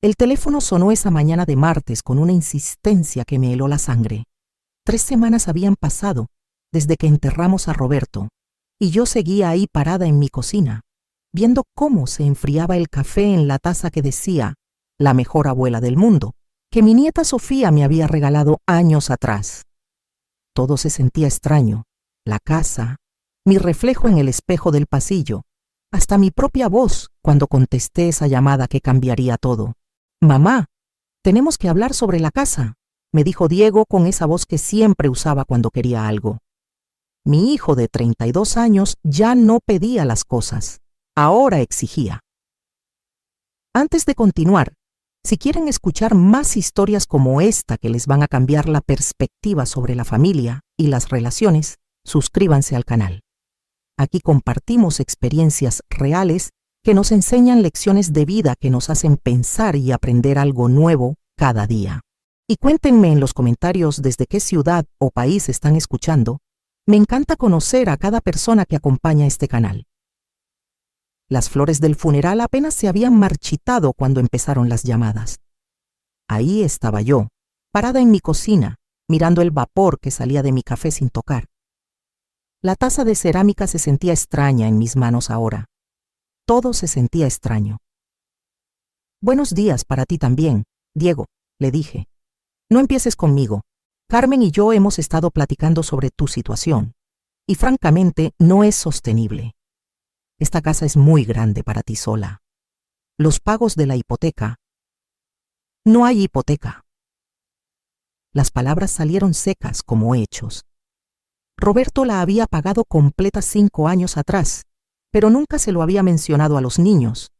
El teléfono sonó esa mañana de martes con una insistencia que me heló la sangre. 3 semanas habían pasado desde que enterramos a Roberto, y yo seguía ahí parada en mi cocina, viendo cómo se enfriaba el café en la taza que decía, la mejor abuela del mundo, que mi nieta Sofía me había regalado años atrás. Todo se sentía extraño, la casa, mi reflejo en el espejo del pasillo, hasta mi propia voz cuando contesté esa llamada que cambiaría todo. «Mamá, tenemos que hablar sobre la casa», me dijo Diego con esa voz que siempre usaba cuando quería algo. Mi hijo de 32 años ya no pedía las cosas, ahora exigía. Antes de continuar, si quieren escuchar más historias como esta que les van a cambiar la perspectiva sobre la familia y las relaciones, suscríbanse al canal. Aquí compartimos experiencias reales que nos enseñan lecciones de vida que nos hacen pensar y aprender algo nuevo cada día. Y cuéntenme en los comentarios desde qué ciudad o país están escuchando. Me encanta conocer a cada persona que acompaña este canal. Las flores del funeral apenas se habían marchitado cuando empezaron las llamadas. Ahí estaba yo, parada en mi cocina, mirando el vapor que salía de mi café sin tocar. La taza de cerámica se sentía extraña en mis manos ahora. Todo se sentía extraño. «Buenos días para ti también, Diego», le dije. «No empieces conmigo. Carmen y yo hemos estado platicando sobre tu situación, y francamente no es sostenible. Esta casa es muy grande para ti sola. Los pagos de la hipoteca. No hay hipoteca». Las palabras salieron secas como hechos. Roberto la había pagado completa 5 años atrás, pero nunca se lo había mencionado a los niños.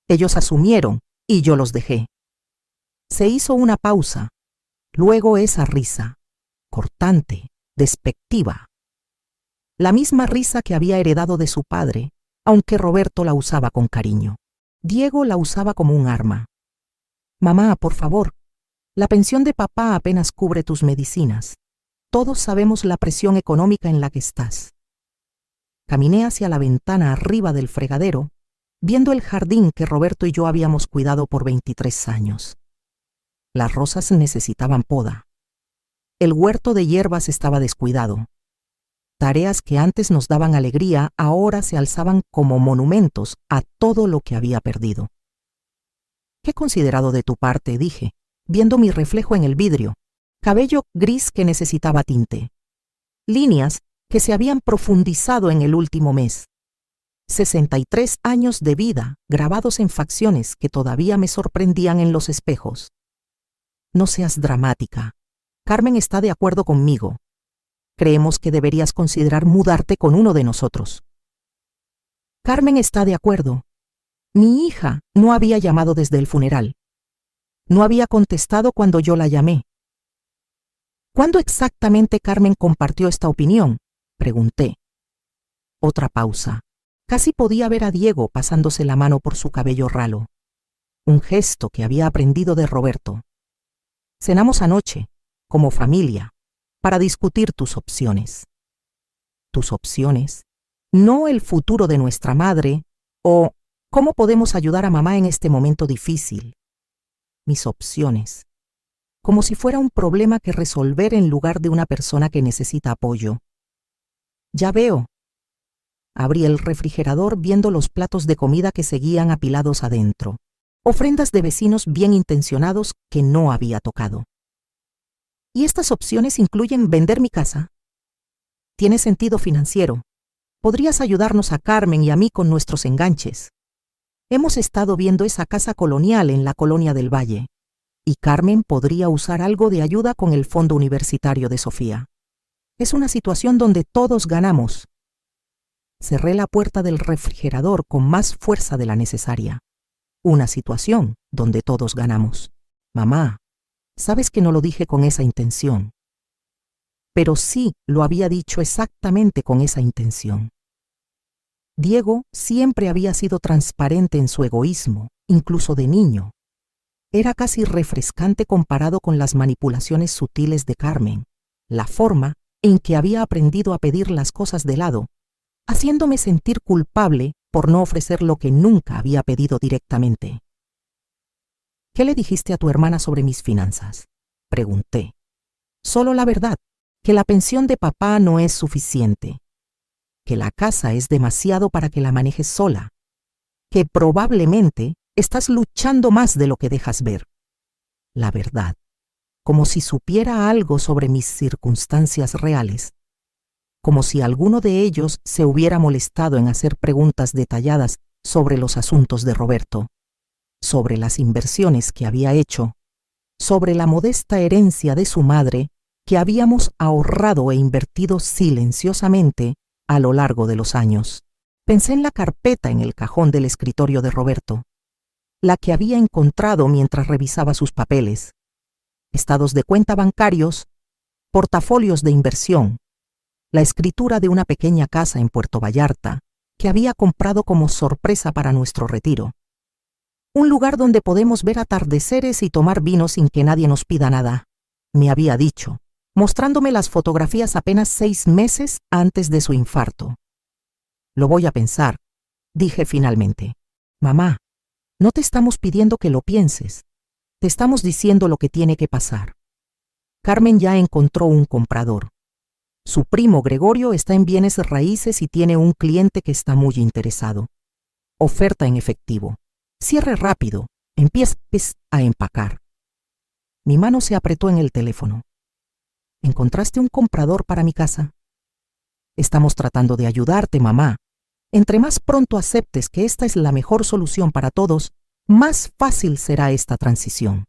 Ellos asumieron y yo los dejé. Se hizo una pausa, luego esa risa, cortante, despectiva. La misma risa que había heredado de su padre, aunque Roberto la usaba con cariño. Diego la usaba como un arma. «Mamá, por favor, la pensión de papá apenas cubre tus medicinas. Todos sabemos la presión económica en la que estás». Caminé hacia la ventana arriba del fregadero, viendo el jardín que Roberto y yo habíamos cuidado por 23 años. Las rosas necesitaban poda. El huerto de hierbas estaba descuidado. Tareas que antes nos daban alegría ahora se alzaban como monumentos a todo lo que había perdido. «Qué considerado de tu parte», dije, viendo mi reflejo en el vidrio. Cabello gris que necesitaba tinte. Líneas que se habían profundizado en el último mes. 63 años de vida grabados en facciones que todavía me sorprendían en los espejos. «No seas dramática. Carmen está de acuerdo conmigo. Creemos que deberías considerar mudarte con uno de nosotros». Carmen está de acuerdo. Mi hija no había llamado desde el funeral. No había contestado cuando yo la llamé. «¿Cuándo exactamente Carmen compartió esta opinión?», pregunté. Otra pausa. Casi podía ver a Diego pasándose la mano por su cabello ralo. Un gesto que había aprendido de Roberto. «Cenamos anoche, como familia, para discutir tus opciones». Tus opciones, no el futuro de nuestra madre o cómo podemos ayudar a mamá en este momento difícil. Mis opciones, como si fuera un problema que resolver en lugar de una persona que necesita apoyo. «Ya veo». Abrí el refrigerador viendo los platos de comida que seguían apilados adentro. Ofrendas de vecinos bien intencionados que no había tocado. «¿Y estas opciones incluyen vender mi casa?» «Tiene sentido financiero. Podrías ayudarnos a Carmen y a mí con nuestros enganches. Hemos estado viendo esa casa colonial en la colonia del Valle, y Carmen podría usar algo de ayuda con el fondo universitario de Sofía. Es una situación donde todos ganamos». Cerré la puerta del refrigerador con más fuerza de la necesaria. Una situación donde todos ganamos. «Mamá, sabes que no lo dije con esa intención». Pero sí lo había dicho exactamente con esa intención. Diego siempre había sido transparente en su egoísmo, incluso de niño. Era casi refrescante comparado con las manipulaciones sutiles de Carmen, la forma en que había aprendido a pedir las cosas de lado, haciéndome sentir culpable por no ofrecer lo que nunca había pedido directamente. ¿Qué le dijiste a tu hermana sobre mis finanzas? Pregunté. Solo la verdad, que la pensión de papá no es suficiente, que la casa es demasiado para que la manejes sola, que probablemente estás luchando más de lo que dejas ver. La verdad, como si supiera algo sobre mis circunstancias reales, como si alguno de ellos se hubiera molestado en hacer preguntas detalladas sobre los asuntos de Roberto, sobre las inversiones que había hecho, sobre la modesta herencia de su madre que habíamos ahorrado e invertido silenciosamente a lo largo de los años. Pensé en la carpeta en el cajón del escritorio de Roberto, la que había encontrado mientras revisaba sus papeles, estados de cuenta bancarios, portafolios de inversión, la escritura de una pequeña casa en Puerto Vallarta que había comprado como sorpresa para nuestro retiro. Un lugar donde podemos ver atardeceres y tomar vino sin que nadie nos pida nada, me había dicho, mostrándome las fotografías apenas 6 meses antes de su infarto. Lo voy a pensar, dije finalmente. Mamá, no te estamos pidiendo que lo pienses, te estamos diciendo lo que tiene que pasar. Carmen ya encontró un comprador. Su primo Gregorio está en bienes raíces y tiene un cliente que está muy interesado. Oferta en efectivo. Cierre rápido, empieces a empacar. Mi mano se apretó en el teléfono. ¿Encontraste un comprador para mi casa? Estamos tratando de ayudarte, mamá. Entre más pronto aceptes que esta es la mejor solución para todos, más fácil será esta transición.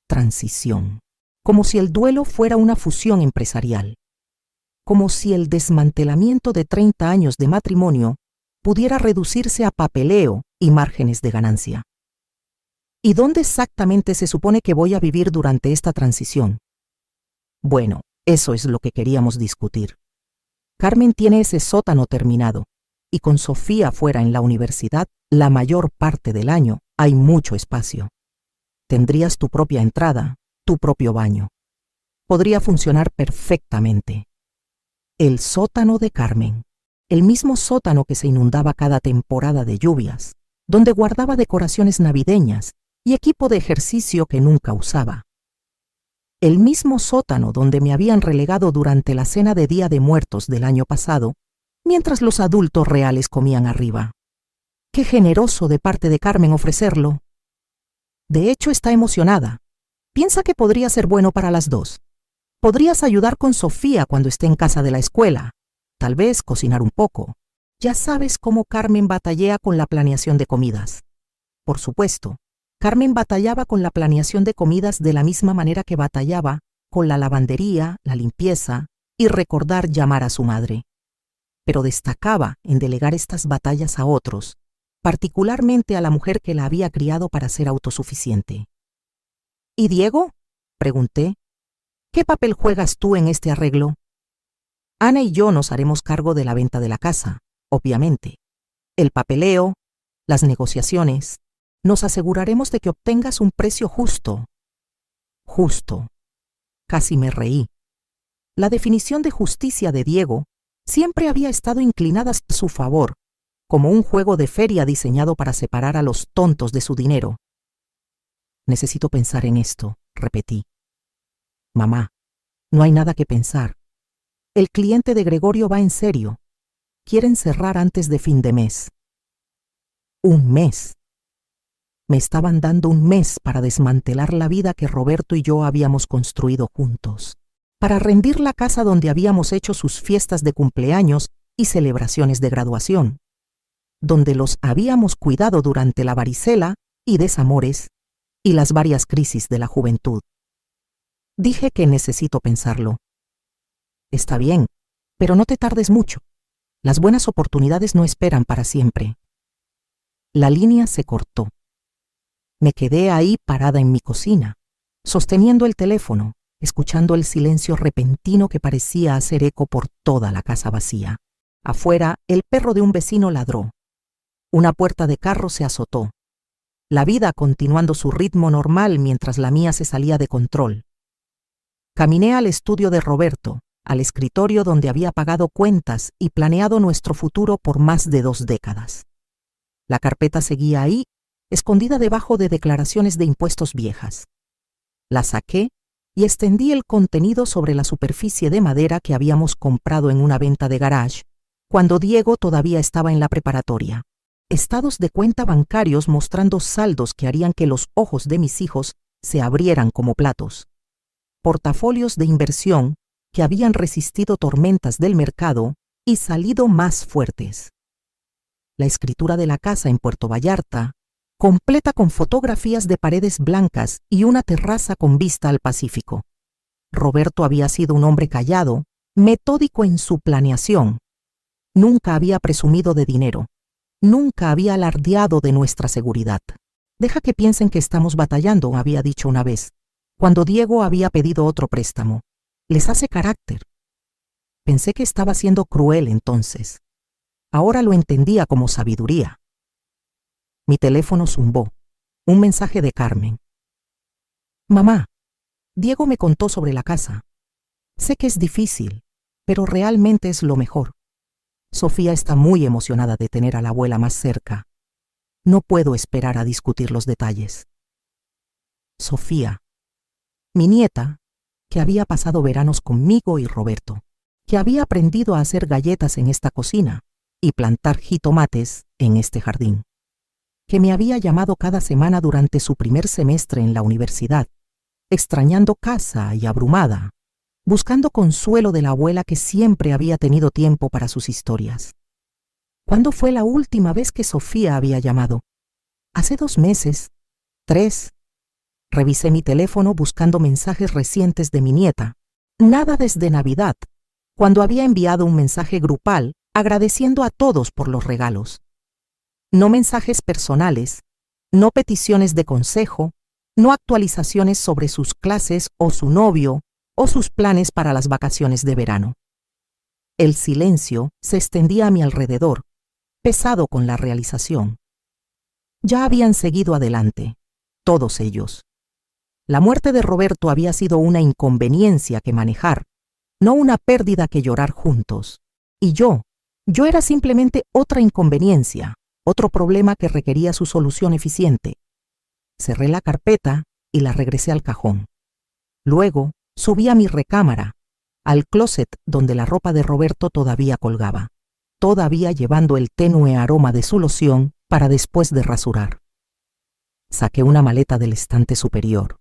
Transición. Como si el duelo fuera una fusión empresarial. Como si el desmantelamiento de 30 años de matrimonio pudiera reducirse a papeleo y márgenes de ganancia. ¿Y dónde exactamente se supone que voy a vivir durante esta transición? Bueno, eso es lo que queríamos discutir. Carmen tiene ese sótano terminado, y con Sofía fuera en la universidad, la mayor parte del año hay mucho espacio. Tendrías tu propia entrada, tu propio baño. Podría funcionar perfectamente. El sótano de Carmen, el mismo sótano que se inundaba cada temporada de lluvias, donde guardaba decoraciones navideñas y equipo de ejercicio que nunca usaba. El mismo sótano donde me habían relegado durante la cena de Día de Muertos del año pasado, mientras los adultos reales comían arriba. Qué generoso de parte de Carmen ofrecerlo. De hecho, está emocionada. Piensa que podría ser bueno para las dos. Podrías ayudar con Sofía cuando esté en casa de la escuela. Tal vez cocinar un poco. Ya sabes cómo Carmen batallea con la planeación de comidas. Por supuesto, Carmen batallaba con la planeación de comidas de la misma manera que batallaba con la lavandería, la limpieza y recordar llamar a su madre. Pero destacaba en delegar estas batallas a otros, particularmente a la mujer que la había criado para ser autosuficiente. ¿Y Diego? Pregunté. ¿Qué papel juegas tú en este arreglo? Ana y yo nos haremos cargo de la venta de la casa, obviamente. El papeleo, las negociaciones. Nos aseguraremos de que obtengas un precio justo. Justo. Casi me reí. La definición de justicia de Diego siempre había estado inclinada a su favor, como un juego de feria diseñado para separar a los tontos de su dinero. Necesito pensar en esto, repetí. Mamá, no hay nada que pensar. El cliente de Gregorio va en serio. Quieren cerrar antes de fin de mes. Un mes. Me estaban dando un mes para desmantelar la vida que Roberto y yo habíamos construido juntos, para rendir la casa donde habíamos hecho sus fiestas de cumpleaños y celebraciones de graduación, donde los habíamos cuidado durante la varicela y desamores y las varias crisis de la juventud. Dije que necesito pensarlo. Está bien, pero no te tardes mucho. Las buenas oportunidades no esperan para siempre. La línea se cortó. Me quedé ahí parada en mi cocina, sosteniendo el teléfono, escuchando el silencio repentino que parecía hacer eco por toda la casa vacía. Afuera, el perro de un vecino ladró. Una puerta de carro se azotó. La vida continuando su ritmo normal mientras la mía se salía de control. Caminé al estudio de Roberto, al escritorio donde había pagado cuentas y planeado nuestro futuro por más de 2 décadas. La carpeta seguía ahí, escondida debajo de declaraciones de impuestos viejas. La saqué y extendí el contenido sobre la superficie de madera que habíamos comprado en una venta de garage, cuando Diego todavía estaba en la preparatoria. Estados de cuenta bancarios mostrando saldos que harían que los ojos de mis hijos se abrieran como platos. Portafolios de inversión que habían resistido tormentas del mercado y salido más fuertes. La escritura de la casa en Puerto Vallarta, completa con fotografías de paredes blancas y una terraza con vista al Pacífico. Roberto había sido un hombre callado, metódico en su planeación. Nunca había presumido de dinero. Nunca había alardeado de nuestra seguridad. Deja que piensen que estamos batallando, había dicho una vez, cuando Diego había pedido otro préstamo. Les hace carácter. Pensé que estaba siendo cruel entonces. Ahora lo entendía como sabiduría. Mi teléfono zumbó. Un mensaje de Carmen. Mamá, Diego me contó sobre la casa. Sé que es difícil, pero realmente es lo mejor. Sofía está muy emocionada de tener a la abuela más cerca. No puedo esperar a discutir los detalles. Sofía, mi nieta, que había pasado veranos conmigo y Roberto, que había aprendido a hacer galletas en esta cocina y plantar jitomates en este jardín, que me había llamado cada semana durante su primer semestre en la universidad, extrañando casa y abrumada, buscando consuelo de la abuela que siempre había tenido tiempo para sus historias. ¿Cuándo fue la última vez que Sofía había llamado? Hace 2 meses, 3. Revisé mi teléfono buscando mensajes recientes de mi nieta. Nada desde Navidad, cuando había enviado un mensaje grupal agradeciendo a todos por los regalos. No mensajes personales, no peticiones de consejo, no actualizaciones sobre sus clases o su novio o sus planes para las vacaciones de verano. El silencio se extendía a mi alrededor, pesado con la realización. Ya habían seguido adelante, todos ellos. La muerte de Roberto había sido una inconveniencia que manejar, no una pérdida que llorar juntos. Y yo era simplemente otra inconveniencia, otro problema que requería su solución eficiente. Cerré la carpeta y la regresé al cajón. Luego subí a mi recámara, al closet donde la ropa de Roberto todavía colgaba, todavía llevando el tenue aroma de su loción para después de rasurar. Saqué una maleta del estante superior.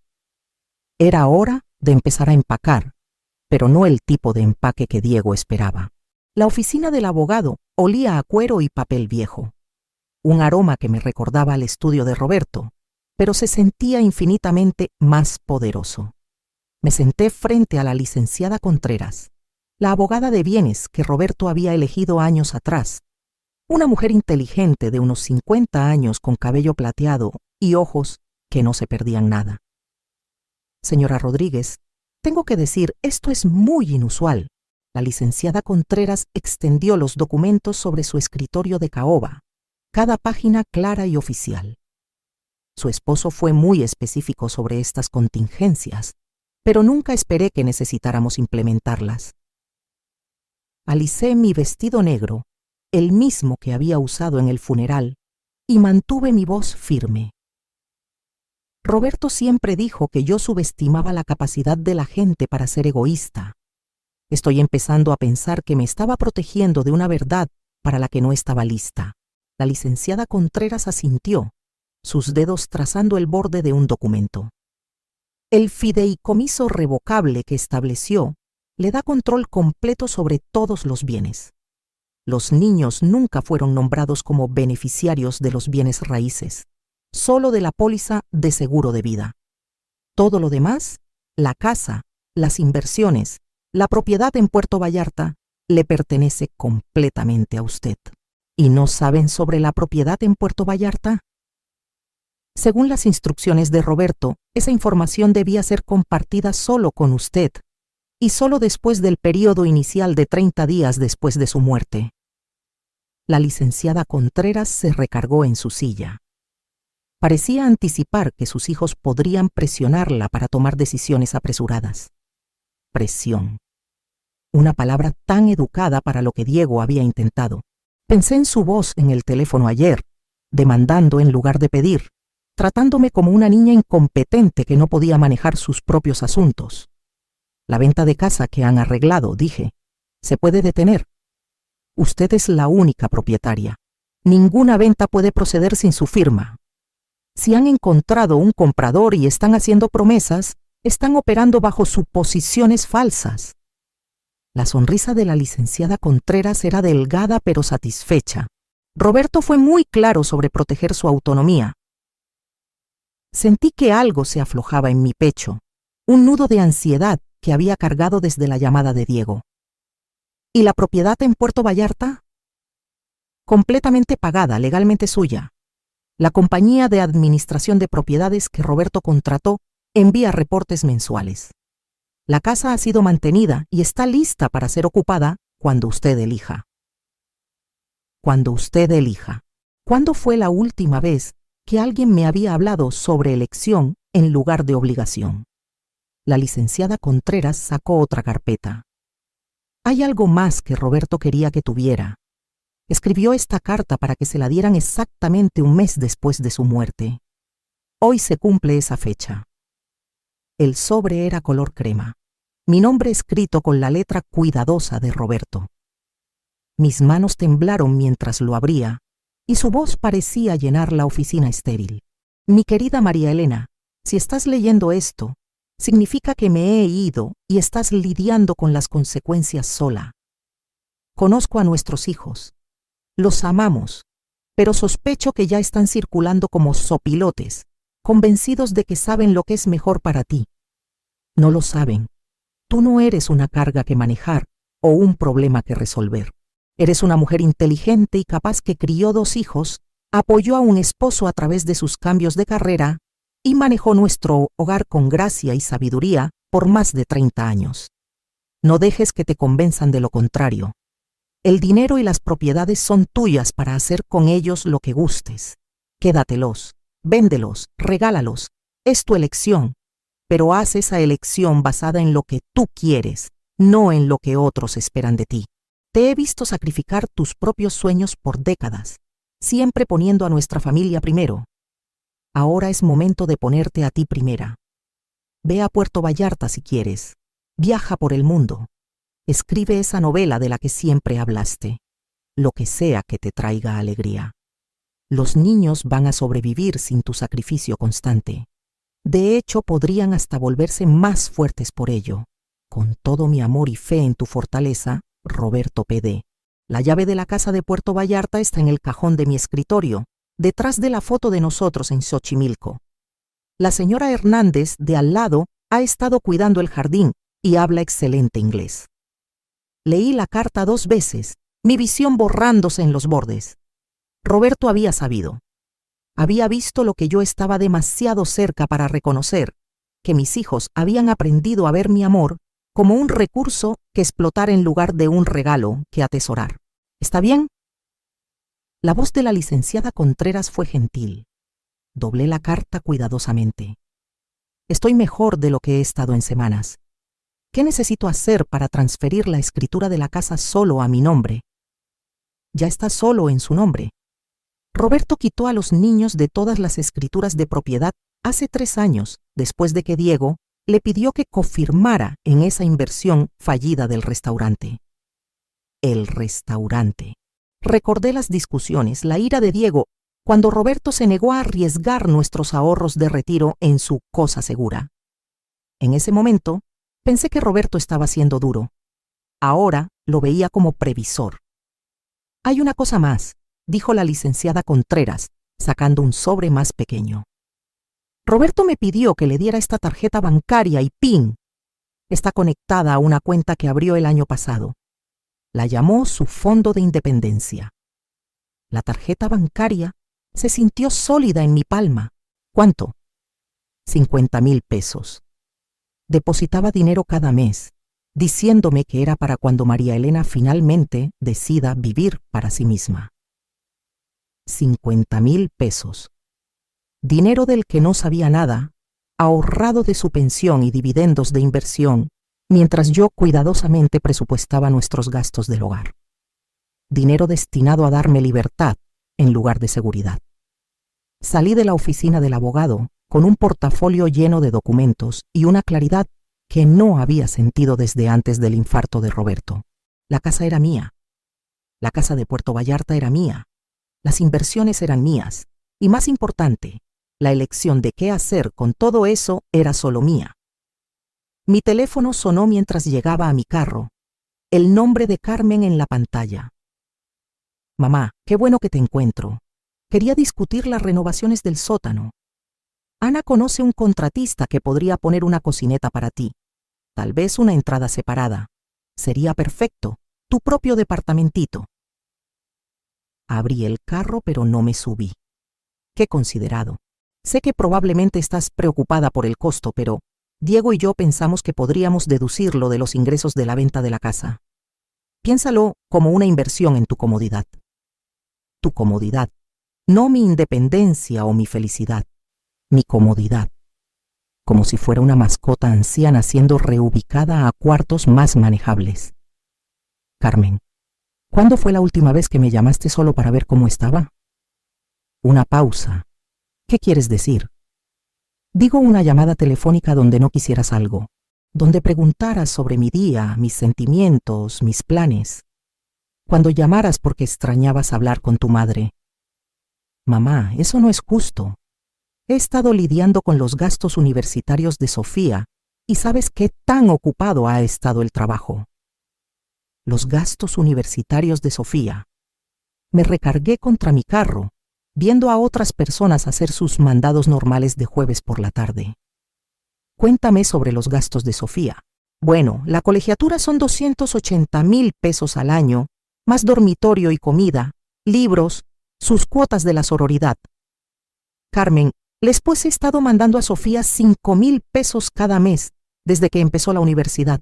Era hora de empezar a empacar, pero no el tipo de empaque que Diego esperaba. La oficina del abogado olía a cuero y papel viejo, un aroma que me recordaba al estudio de Roberto, pero se sentía infinitamente más poderoso. Me senté frente a la licenciada Contreras, la abogada de bienes que Roberto había elegido años atrás, una mujer inteligente de unos 50 años con cabello plateado y ojos que no se perdían nada. Señora Rodríguez, tengo que decir, esto es muy inusual. La licenciada Contreras extendió los documentos sobre su escritorio de caoba, cada página clara y oficial. Su esposo fue muy específico sobre estas contingencias, pero nunca esperé que necesitáramos implementarlas. Alicé mi vestido negro, el mismo que había usado en el funeral, y mantuve mi voz firme. Roberto siempre dijo que yo subestimaba la capacidad de la gente para ser egoísta. Estoy empezando a pensar que me estaba protegiendo de una verdad para la que no estaba lista. La licenciada Contreras asintió, sus dedos trazando el borde de un documento. El fideicomiso revocable que estableció le da control completo sobre todos los bienes. Los niños nunca fueron nombrados como beneficiarios de los bienes raíces, solo de la póliza de seguro de vida. Todo lo demás, la casa, las inversiones, la propiedad en Puerto Vallarta, le pertenece completamente a usted. ¿Y no saben sobre la propiedad en Puerto Vallarta? Según las instrucciones de Roberto, esa información debía ser compartida solo con usted, y solo después del periodo inicial de 30 días después de su muerte. La licenciada Contreras se recargó en su silla. Parecía anticipar que sus hijos podrían presionarla para tomar decisiones apresuradas. Presión. Una palabra tan educada para lo que Diego había intentado. Pensé en su voz en el teléfono ayer, demandando en lugar de pedir, tratándome como una niña incompetente que no podía manejar sus propios asuntos. La venta de casa que han arreglado, dije, ¿se puede detener? Usted es la única propietaria. Ninguna venta puede proceder sin su firma. Si han encontrado un comprador y están haciendo promesas, están operando bajo suposiciones falsas. La sonrisa de la licenciada Contreras era delgada pero satisfecha. Roberto fue muy claro sobre proteger su autonomía. Sentí que algo se aflojaba en mi pecho, un nudo de ansiedad que había cargado desde la llamada de Diego. ¿Y la propiedad en Puerto Vallarta? Completamente pagada, legalmente suya. La compañía de administración de propiedades que Roberto contrató envía reportes mensuales. La casa ha sido mantenida y está lista para ser ocupada cuando usted elija. Cuando usted elija. ¿Cuándo fue la última vez que alguien me había hablado sobre elección en lugar de obligación? La licenciada Contreras sacó otra carpeta. Hay algo más que Roberto quería que tuviera. Escribió esta carta para que se la dieran exactamente un mes después de su muerte. Hoy se cumple esa fecha. El sobre era color crema. Mi nombre escrito con la letra cuidadosa de Roberto. Mis manos temblaron mientras lo abría, y su voz parecía llenar la oficina estéril. Mi querida María Elena, si estás leyendo esto, significa que me he ido y estás lidiando con las consecuencias sola. Conozco a nuestros hijos. Los amamos, pero sospecho que ya están circulando como zopilotes, convencidos de que saben lo que es mejor para ti. No lo saben. Tú no eres una carga que manejar o un problema que resolver. Eres una mujer inteligente y capaz que crió 2 hijos, apoyó a un esposo a través de sus cambios de carrera y manejó nuestro hogar con gracia y sabiduría por más de 30 años. No dejes que te convenzan de lo contrario. El dinero y las propiedades son tuyas para hacer con ellos lo que gustes. Quédatelos, véndelos, regálalos. Es tu elección, pero haz esa elección basada en lo que tú quieres, no en lo que otros esperan de ti. Te he visto sacrificar tus propios sueños por décadas, siempre poniendo a nuestra familia primero. Ahora es momento de ponerte a ti primera. Ve a Puerto Vallarta si quieres. Viaja por el mundo. Escribe esa novela de la que siempre hablaste. Lo que sea que te traiga alegría. Los niños van a sobrevivir sin tu sacrificio constante. De hecho, podrían hasta volverse más fuertes por ello. Con todo mi amor y fe en tu fortaleza, Roberto P.D. La llave de la casa de Puerto Vallarta está en el cajón de mi escritorio, detrás de la foto de nosotros en Xochimilco. La señora Hernández, de al lado, ha estado cuidando el jardín y habla excelente inglés. Leí la carta 2 veces, mi visión borrándose en los bordes. Roberto había sabido. Había visto lo que yo estaba demasiado cerca para reconocer, que mis hijos habían aprendido a ver mi amor como un recurso que explotar en lugar de un regalo que atesorar. ¿Está bien? La voz de la licenciada Contreras fue gentil. Doblé la carta cuidadosamente. Estoy mejor de lo que he estado en semanas. ¿Qué necesito hacer para transferir la escritura de la casa solo a mi nombre? Ya está solo en su nombre. Roberto quitó a los niños de todas las escrituras de propiedad hace 3 años, después de que Diego le pidió que confirmara en esa inversión fallida del restaurante. El restaurante. Recordé las discusiones, la ira de Diego, cuando Roberto se negó a arriesgar nuestros ahorros de retiro en su cosa segura. En ese momento, pensé que Roberto estaba siendo duro. Ahora lo veía como previsor. Hay una cosa más, dijo la licenciada Contreras, sacando un sobre más pequeño. Roberto me pidió que le diera esta tarjeta bancaria y PIN. Está conectada a una cuenta que abrió el año pasado. La llamó su fondo de independencia. La tarjeta bancaria se sintió sólida en mi palma. ¿Cuánto? 50,000 pesos. Depositaba dinero cada mes, diciéndome que era para cuando María Elena finalmente decida vivir para sí misma. 50,000 pesos. Dinero del que no sabía nada, ahorrado de su pensión y dividendos de inversión, mientras yo cuidadosamente presupuestaba nuestros gastos del hogar. Dinero destinado a darme libertad en lugar de seguridad. Salí de la oficina del abogado con un portafolio lleno de documentos y una claridad que no había sentido desde antes del infarto de Roberto. La casa era mía. La casa de Puerto Vallarta era mía. Las inversiones eran mías. Y más importante, la elección de qué hacer con todo eso era solo mía. Mi teléfono sonó mientras llegaba a mi carro. El nombre de Carmen en la pantalla. Mamá, qué bueno que te encuentro. Quería discutir las renovaciones del sótano. Ana conoce un contratista que podría poner una cocineta para ti. Tal vez una entrada separada. Sería perfecto, tu propio departamentito. Abrí el carro, pero no me subí. Qué considerado. Sé que probablemente estás preocupada por el costo, pero Diego y yo pensamos que podríamos deducirlo de los ingresos de la venta de la casa. Piénsalo como una inversión en tu comodidad. Tu comodidad, no mi independencia o mi felicidad, mi comodidad. Como si fuera una mascota anciana siendo reubicada a cuartos más manejables. Carmen, ¿cuándo fue la última vez que me llamaste solo para ver cómo estaba? Una pausa. ¿Qué quieres decir? Digo una llamada telefónica donde no quisieras algo, donde preguntaras sobre mi día, mis sentimientos, mis planes. Cuando llamaras porque extrañabas hablar con tu madre. Mamá, eso no es justo. He estado lidiando con los gastos universitarios de Sofía y sabes qué tan ocupado ha estado el trabajo. Los gastos universitarios de Sofía. Me recargué contra mi carro, viendo a otras personas hacer sus mandados normales de jueves por la tarde. Cuéntame sobre los gastos de Sofía. Bueno, la colegiatura son 280,000 pesos al año, más dormitorio y comida, libros, sus cuotas de la sororidad. Carmen, después he estado mandando a Sofía 5,000 pesos cada mes desde que empezó la universidad.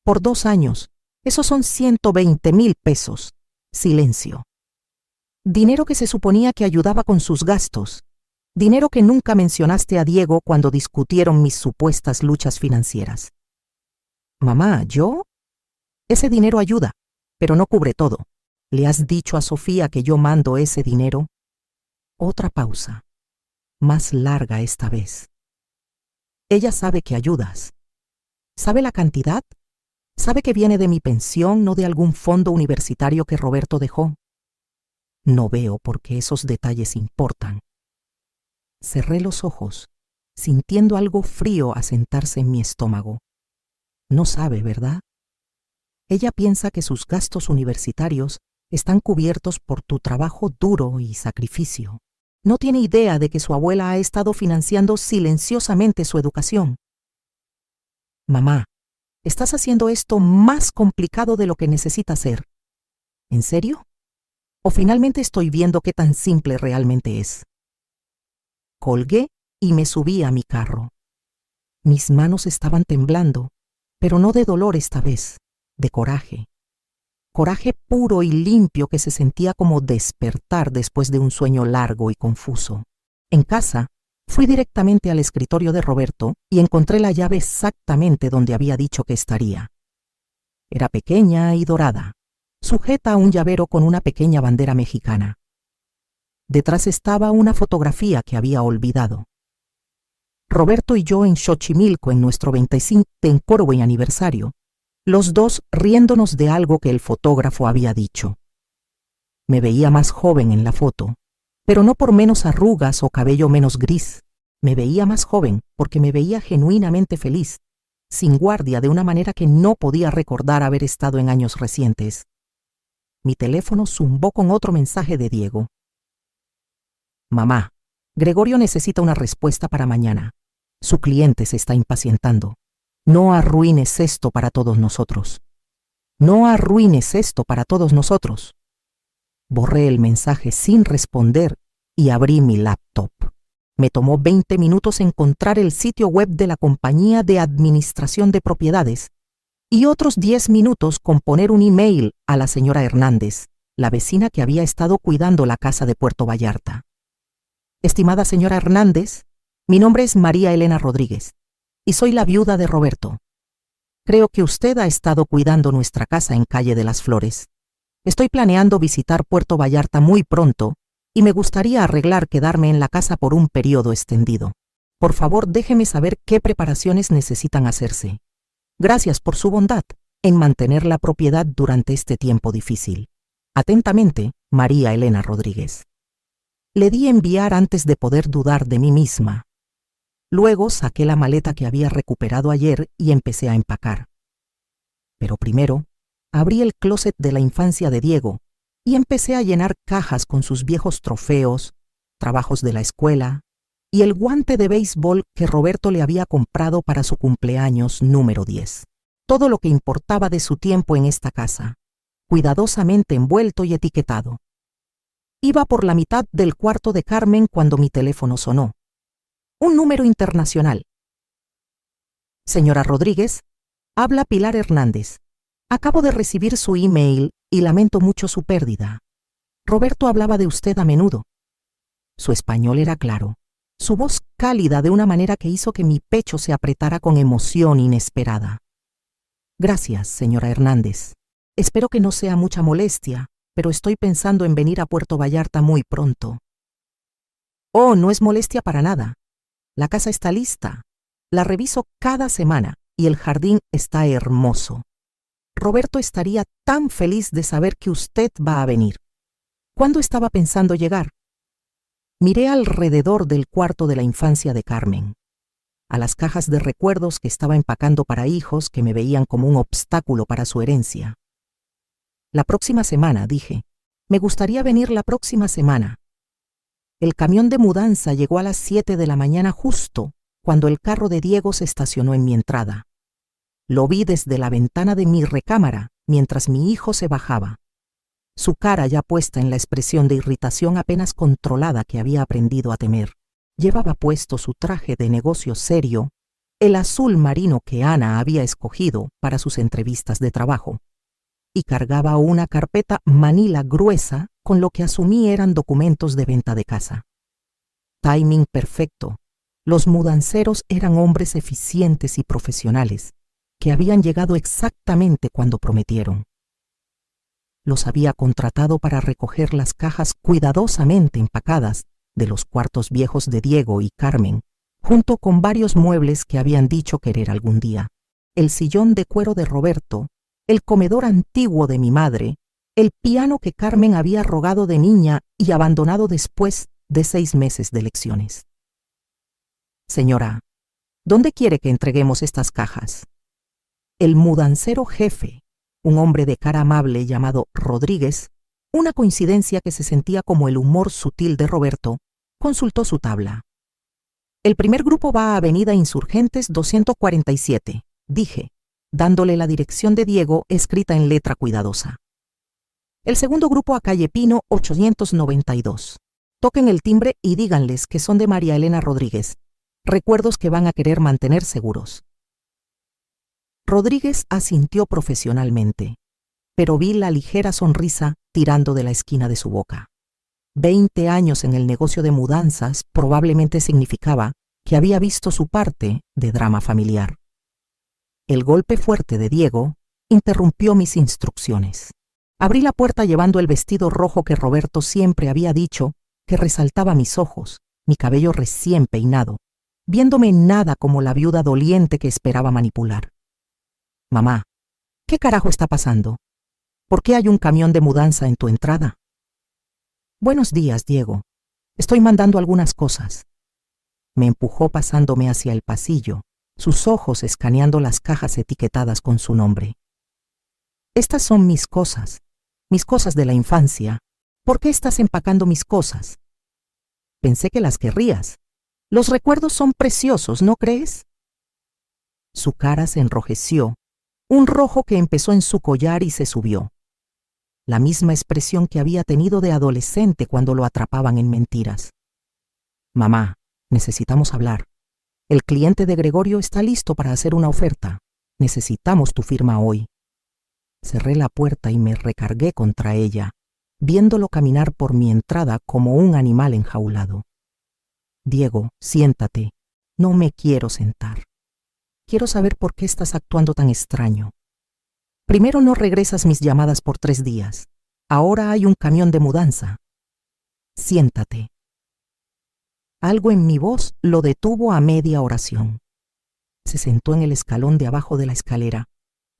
Por 2 años. Esos son 120,000 pesos. Silencio. Dinero que se suponía que ayudaba con sus gastos. Dinero que nunca mencionaste a Diego cuando discutieron mis supuestas luchas financieras. Mamá, ¿yo? Ese dinero ayuda, pero no cubre todo. ¿Le has dicho a Sofía que yo mando ese dinero? Otra pausa. Más larga esta vez. Ella sabe que ayudas. ¿Sabe la cantidad? ¿Sabe que viene de mi pensión, no de algún fondo universitario que Roberto dejó? No veo por qué esos detalles importan. Cerré los ojos, sintiendo algo frío asentarse en mi estómago. No sabe, ¿verdad? Ella piensa que sus gastos universitarios están cubiertos por tu trabajo duro y sacrificio. No tiene idea de que su abuela ha estado financiando silenciosamente su educación. Mamá, estás haciendo esto más complicado de lo que necesita ser. ¿En serio? ¿O finalmente estoy viendo qué tan simple realmente es? Colgué y me subí a mi carro. Mis manos estaban temblando, pero no de dolor esta vez, de coraje. Coraje puro y limpio que se sentía como despertar después de un sueño largo y confuso. En casa, fui directamente al escritorio de Roberto y encontré la llave exactamente donde había dicho que estaría. Era pequeña y dorada, sujeta a un llavero con una pequeña bandera mexicana. Detrás estaba una fotografía que había olvidado. Roberto y yo en Xochimilco en nuestro 25 Tencorway aniversario, los dos riéndonos de algo que el fotógrafo había dicho. Me veía más joven en la foto, pero no por menos arrugas o cabello menos gris. Me veía más joven porque me veía genuinamente feliz, sin guardia de una manera que no podía recordar haber estado en años recientes. Mi teléfono zumbó con otro mensaje de Diego. Mamá, Gregorio necesita una respuesta para mañana. Su cliente se está impacientando. No arruines esto para todos nosotros. No arruines esto para todos nosotros. Borré el mensaje sin responder y abrí mi laptop. Me tomó 20 minutos encontrar el sitio web de la compañía de administración de propiedades y otros 10 minutos con poner un email a la señora Hernández, la vecina que había estado cuidando la casa de Puerto Vallarta. Estimada señora Hernández, mi nombre es María Elena Rodríguez y soy la viuda de Roberto. Creo que usted ha estado cuidando nuestra casa en Calle de las Flores. Estoy planeando visitar Puerto Vallarta muy pronto y me gustaría arreglar quedarme en la casa por un periodo extendido. Por favor, déjeme saber qué preparaciones necesitan hacerse. Gracias por su bondad en mantener la propiedad durante este tiempo difícil. Atentamente, María Elena Rodríguez. Le di enviar antes de poder dudar de mí misma. Luego saqué la maleta que había recuperado ayer y empecé a empacar. Pero primero, abrí el closet de la infancia de Diego y empecé a llenar cajas con sus viejos trofeos, trabajos de la escuela y el guante de béisbol que Roberto le había comprado para su cumpleaños número 10. Todo lo que importaba de su tiempo en esta casa, cuidadosamente envuelto y etiquetado. Iba por la mitad del cuarto de Carmen cuando mi teléfono sonó. Un número internacional. Señora Rodríguez, habla Pilar Hernández. Acabo de recibir su email y lamento mucho su pérdida. Roberto hablaba de usted a menudo. Su español era claro, su voz cálida de una manera que hizo que mi pecho se apretara con emoción inesperada. Gracias, señora Hernández. Espero que no sea mucha molestia, pero estoy pensando en venir a Puerto Vallarta muy pronto. Oh, no es molestia para nada. La casa está lista. La reviso cada semana y el jardín está hermoso. Roberto estaría tan feliz de saber que usted va a venir. ¿Cuándo estaba pensando llegar? Miré alrededor del cuarto de la infancia de Carmen, a las cajas de recuerdos que estaba empacando para hijos que me veían como un obstáculo para su herencia. La próxima semana, dije. Me gustaría venir la próxima semana. El camión de mudanza llegó a las 7 de la mañana justo cuando el carro de Diego se estacionó en mi entrada. Lo vi desde la ventana de mi recámara mientras mi hijo se bajaba. Su cara ya puesta en la expresión de irritación apenas controlada que había aprendido a temer. Llevaba puesto su traje de negocio serio, el azul marino que Ana había escogido para sus entrevistas de trabajo, y cargaba una carpeta manila gruesa con lo que asumí eran documentos de venta de casa. Timing perfecto. Los mudanceros eran hombres eficientes y profesionales, que habían llegado exactamente cuando prometieron. Los había contratado para recoger las cajas cuidadosamente empacadas de los cuartos viejos de Diego y Carmen, junto con varios muebles que habían dicho querer algún día. El sillón de cuero de Roberto, el comedor antiguo de mi madre, el piano que Carmen había rogado de niña y abandonado después de 6 meses de lecciones. Señora, ¿dónde quiere que entreguemos estas cajas? El mudancero jefe, un hombre de cara amable llamado Rodríguez, una coincidencia que se sentía como el humor sutil de Roberto, consultó su tabla. El primer grupo va a Avenida Insurgentes 247, dije, dándole la dirección de Diego escrita en letra cuidadosa. El segundo grupo a Calle Pino 892. Toquen el timbre y díganles que son de María Elena Rodríguez, recuerdos que van a querer mantener seguros. Rodríguez asintió profesionalmente, pero vi la ligera sonrisa tirando de la esquina de su boca. 20 años en el negocio de mudanzas probablemente significaba que había visto su parte de drama familiar. El golpe fuerte de Diego interrumpió mis instrucciones. Abrí la puerta llevando el vestido rojo que Roberto siempre había dicho que resaltaba mis ojos, mi cabello recién peinado, viéndome nada como la viuda doliente que esperaba manipular. Mamá, ¿qué carajo está pasando? ¿Por qué hay un camión de mudanza en tu entrada? Buenos días, Diego. Estoy mandando algunas cosas. Me empujó pasándome hacia el pasillo, sus ojos escaneando las cajas etiquetadas con su nombre. Estas son mis cosas de la infancia. ¿Por qué estás empacando mis cosas? Pensé que las querrías. Los recuerdos son preciosos, ¿no crees? Su cara se enrojeció, un rojo que empezó en su collar y se subió. La misma expresión que había tenido de adolescente cuando lo atrapaban en mentiras. Mamá, necesitamos hablar. El cliente de Gregorio está listo para hacer una oferta. Necesitamos tu firma hoy. Cerré la puerta y me recargué contra ella, viéndolo caminar por mi entrada como un animal enjaulado. Diego, siéntate. No me quiero sentar. Quiero saber por qué estás actuando tan extraño. Primero no regresas mis llamadas por 3 días. Ahora hay un camión de mudanza. Siéntate. Algo en mi voz lo detuvo a media oración. Se sentó en el escalón de abajo de la escalera,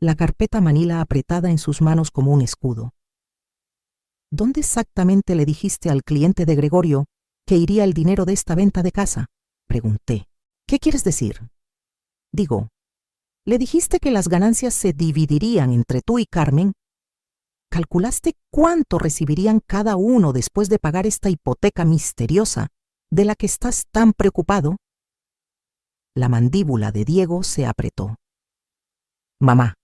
la carpeta manila apretada en sus manos como un escudo. ¿Dónde exactamente le dijiste al cliente de Gregorio que iría el dinero de esta venta de casa? Pregunté. ¿Qué quieres decir? Digo, ¿le dijiste que las ganancias se dividirían entre tú y Carmen? ¿Calculaste cuánto recibirían cada uno después de pagar esta hipoteca misteriosa de la que estás tan preocupado? La mandíbula de Diego se apretó. Mamá,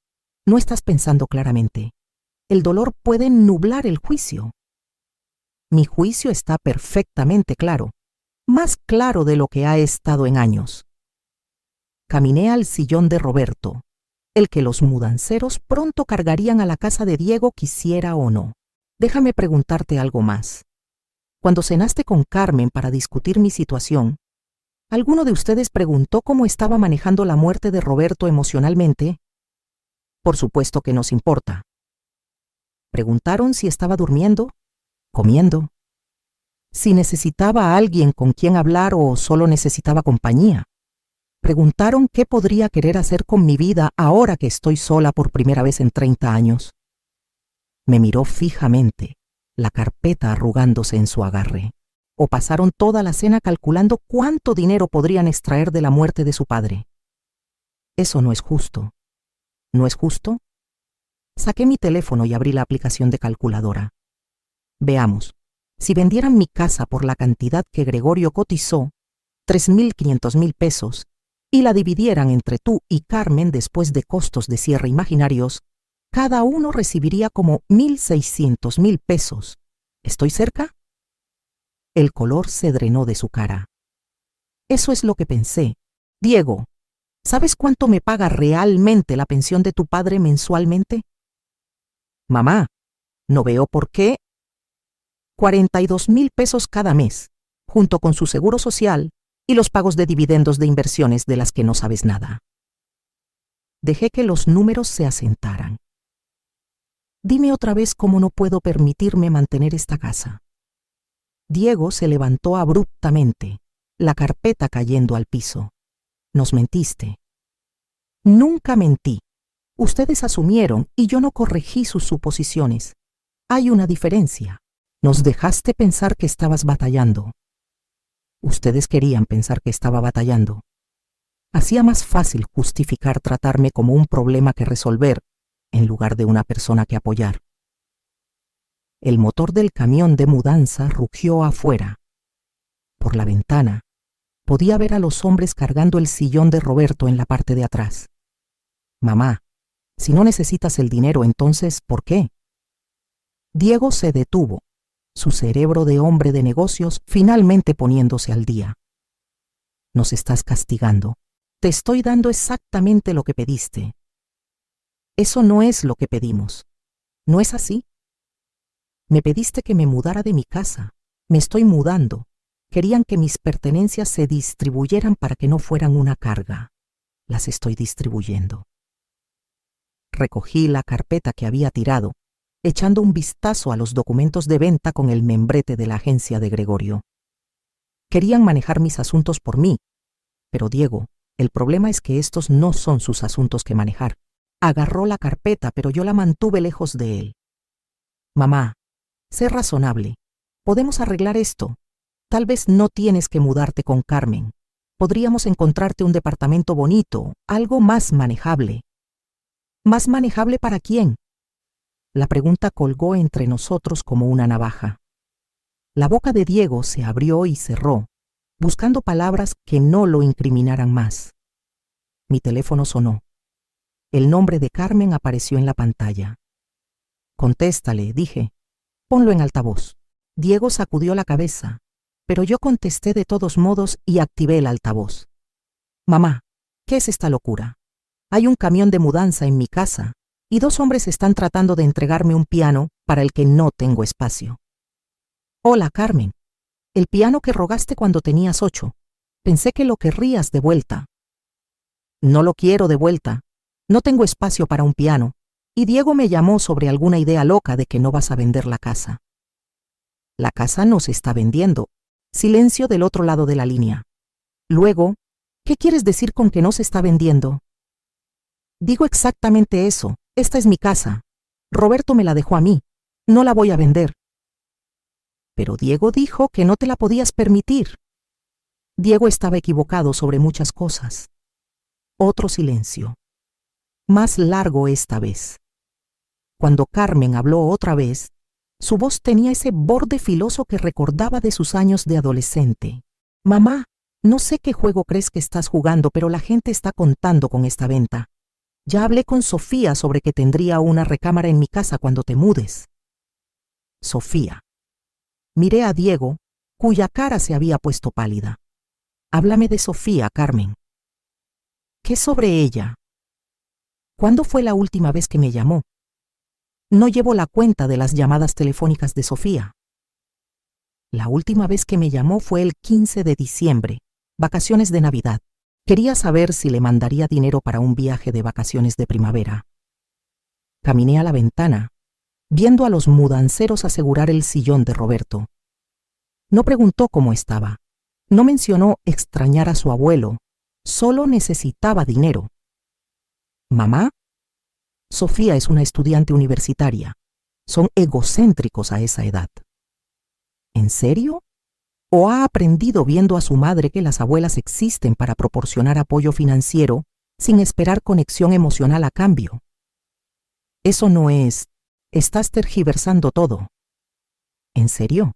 no estás pensando claramente. El dolor puede nublar el juicio. Mi juicio está perfectamente claro, más claro de lo que ha estado en años. Caminé al sillón de Roberto, el que los mudanceros pronto cargarían a la casa de Diego, quisiera o no. Déjame preguntarte algo más. Cuando cenaste con Carmen para discutir mi situación, ¿alguno de ustedes preguntó cómo estaba manejando la muerte de Roberto emocionalmente? Por supuesto que nos importa. ¿Preguntaron si estaba durmiendo, comiendo, si necesitaba a alguien con quien hablar o solo necesitaba compañía? ¿Preguntaron qué podría querer hacer con mi vida ahora que estoy sola por primera vez en 30 años? Me miró fijamente, la carpeta arrugándose en su agarre. ¿O pasaron toda la cena calculando cuánto dinero podrían extraer de la muerte de su padre? Eso no es justo. ¿No es justo? Saqué mi teléfono y abrí la aplicación de calculadora. Veamos, si vendieran mi casa por la cantidad que Gregorio cotizó, 3.500.000 pesos, y la dividieran entre tú y Carmen después de costos de cierre imaginarios, cada uno recibiría como 1.600.000 pesos. ¿Estoy cerca? El color se drenó de su cara. Eso es lo que pensé. Diego, ¿sabes cuánto me paga realmente la pensión de tu padre mensualmente? Mamá, no veo por qué. 42.000 pesos cada mes, junto con su seguro social y los pagos de dividendos de inversiones de las que no sabes nada. Dejé que los números se asentaran. Dime otra vez cómo no puedo permitirme mantener esta casa. Diego se levantó abruptamente, la carpeta cayendo al piso. Nos mentiste. Nunca mentí. Ustedes asumieron y yo no corregí sus suposiciones. Hay una diferencia. Nos dejaste pensar que estabas batallando. Ustedes querían pensar que estaba batallando. Hacía más fácil justificar tratarme como un problema que resolver, en lugar de una persona que apoyar. El motor del camión de mudanza rugió afuera. Por la ventana, podía ver a los hombres cargando el sillón de Roberto en la parte de atrás. Mamá, si no necesitas el dinero, entonces, ¿por qué? Diego se detuvo, su cerebro de hombre de negocios finalmente poniéndose al día. Nos estás castigando. Te estoy dando exactamente lo que pediste. Eso no es lo que pedimos. ¿No es así? Me pediste que me mudara de mi casa. Me estoy mudando. Querían que mis pertenencias se distribuyeran para que no fueran una carga. Las estoy distribuyendo. Recogí la carpeta que había tirado, echando un vistazo a los documentos de venta con el membrete de la agencia de Gregorio. Querían manejar mis asuntos por mí, pero Diego, el problema es que estos no son sus asuntos que manejar. Agarró la carpeta, pero yo la mantuve lejos de él. Mamá, sé razonable. Podemos arreglar esto. Tal vez no tienes que mudarte con Carmen. Podríamos encontrarte un departamento bonito, algo más manejable. ¿Más manejable para quién? La pregunta colgó entre nosotros como una navaja. La boca de Diego se abrió y cerró, buscando palabras que no lo incriminaran más. Mi teléfono sonó. El nombre de Carmen apareció en la pantalla. Contéstale, dije. Ponlo en altavoz. Diego sacudió la cabeza, pero yo contesté de todos modos y activé el altavoz. Mamá, ¿qué es esta locura? Hay un camión de mudanza en mi casa y 2 hombres están tratando de entregarme un piano para el que no tengo espacio. Hola, Carmen. El piano que rogaste cuando tenías 8. Pensé que lo querrías de vuelta. No lo quiero de vuelta. No tengo espacio para un piano. Y Diego me llamó sobre alguna idea loca de que no vas a vender la casa. La casa no se está vendiendo. Silencio del otro lado de la línea. Luego, ¿qué quieres decir con que no se está vendiendo? Digo exactamente eso. Esta es mi casa. Roberto me la dejó a mí. No la voy a vender. Pero Diego dijo que no te la podías permitir. Diego estaba equivocado sobre muchas cosas. Otro silencio. Más largo esta vez. Cuando Carmen habló otra vez, su voz tenía ese borde filoso que recordaba de sus años de adolescente. Mamá, no sé qué juego crees que estás jugando, pero la gente está contando con esta venta. Ya hablé con Sofía sobre que tendría una recámara en mi casa cuando te mudes. Sofía. Miré a Diego, cuya cara se había puesto pálida. Háblame de Sofía, Carmen. ¿Qué sobre ella? ¿Cuándo fue la última vez que me llamó? No llevo la cuenta de las llamadas telefónicas de Sofía. La última vez que me llamó fue el 15 de diciembre, vacaciones de Navidad. Quería saber si le mandaría dinero para un viaje de vacaciones de primavera. Caminé a la ventana, viendo a los mudanceros asegurar el sillón de Roberto. No preguntó cómo estaba. No mencionó extrañar a su abuelo. Solo necesitaba dinero. ¿Mamá? Sofía es una estudiante universitaria. Son egocéntricos a esa edad. ¿En serio? ¿O ha aprendido viendo a su madre que las abuelas existen para proporcionar apoyo financiero sin esperar conexión emocional a cambio? Eso no es. Estás tergiversando todo. ¿En serio?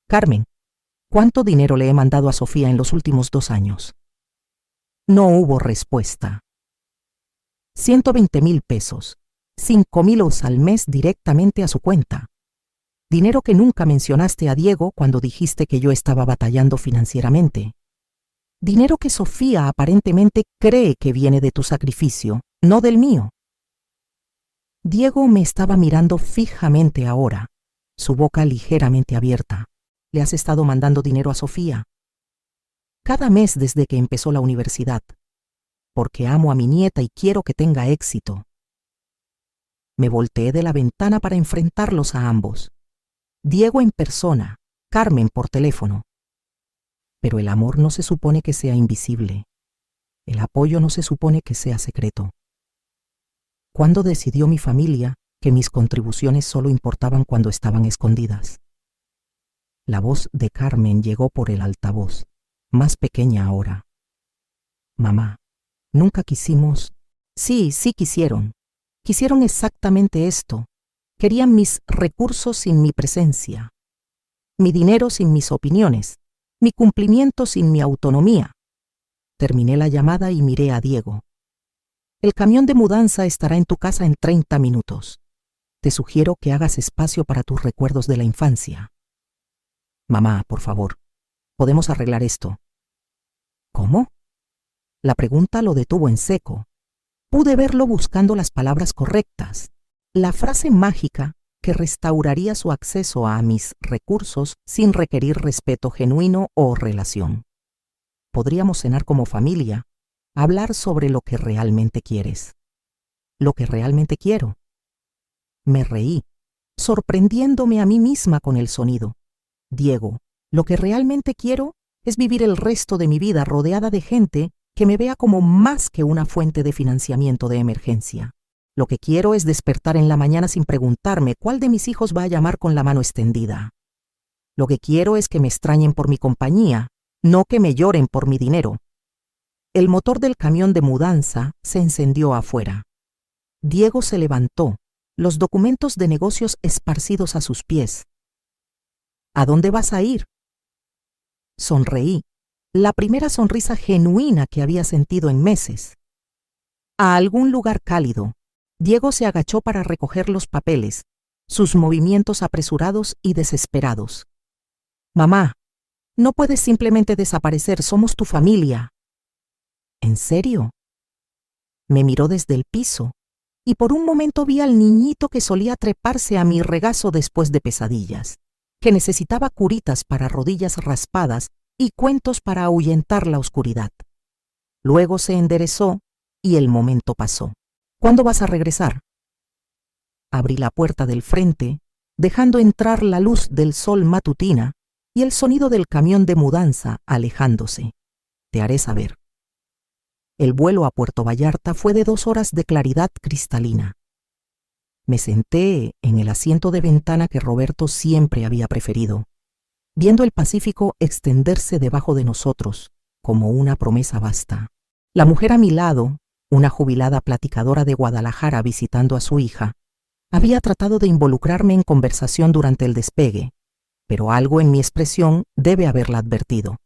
Carmen, ¿cuánto dinero le he mandado a Sofía en los últimos 2 años? No hubo respuesta. 120,000 pesos, 5,000 al mes directamente a su cuenta. Dinero que nunca mencionaste a Diego cuando dijiste que yo estaba batallando financieramente. Dinero que Sofía aparentemente cree que viene de tu sacrificio, no del mío. Diego me estaba mirando fijamente ahora, su boca ligeramente abierta. ¿Le has estado mandando dinero a Sofía? Cada mes desde que empezó la universidad, porque amo a mi nieta y quiero que tenga éxito. Me volteé de la ventana para enfrentarlos a ambos. Diego en persona, Carmen por teléfono. Pero el amor no se supone que sea invisible. El apoyo no se supone que sea secreto. ¿Cuándo decidió mi familia que mis contribuciones solo importaban cuando estaban escondidas? La voz de Carmen llegó por el altavoz, más pequeña ahora. Mamá, nunca quisimos. Sí quisieron. Quisieron exactamente esto. Querían mis recursos sin mi presencia, mi dinero sin mis opiniones, mi cumplimiento sin mi autonomía. Terminé la llamada y miré a Diego. El camión de mudanza estará en tu casa en 30 minutos. Te sugiero que hagas espacio para tus recuerdos de la infancia. Mamá, por favor, podemos arreglar esto. ¿Cómo? La pregunta lo detuvo en seco. Pude verlo buscando las palabras correctas, la frase mágica que restauraría su acceso a mis recursos sin requerir respeto genuino o relación. Podríamos cenar como familia, hablar sobre lo que realmente quieres. Lo que realmente quiero. Me reí, sorprendiéndome a mí misma con el sonido. Diego, lo que realmente quiero es vivir el resto de mi vida rodeada de gente que me vea como más que una fuente de financiamiento de emergencia. Lo que quiero es despertar en la mañana sin preguntarme cuál de mis hijos va a llamar con la mano extendida. Lo que quiero es que me extrañen por mi compañía, no que me lloren por mi dinero. El motor del camión de mudanza se encendió afuera. Diego se levantó, los documentos de negocios esparcidos a sus pies. ¿A dónde vas a ir? Sonreí, la primera sonrisa genuina que había sentido en meses. A algún lugar cálido. Diego se agachó para recoger los papeles, sus movimientos apresurados y desesperados. Mamá, no puedes simplemente desaparecer, somos tu familia. ¿En serio? Me miró desde el piso, y por un momento vi al niñito que solía treparse a mi regazo después de pesadillas, que necesitaba curitas para rodillas raspadas y cuentos para ahuyentar la oscuridad. Luego se enderezó y el momento pasó. ¿Cuándo vas a regresar? Abrí la puerta del frente dejando entrar la luz del sol matutina y el sonido del camión de mudanza alejándose. Te haré saber. El vuelo a Puerto Vallarta fue de 2 horas de claridad cristalina. Me senté en el asiento de ventana que Roberto siempre había preferido, viendo el Pacífico extenderse debajo de nosotros como una promesa vasta. La mujer a mi lado, una jubilada platicadora de Guadalajara visitando a su hija, había tratado de involucrarme en conversación durante el despegue, pero algo en mi expresión debe haberla advertido.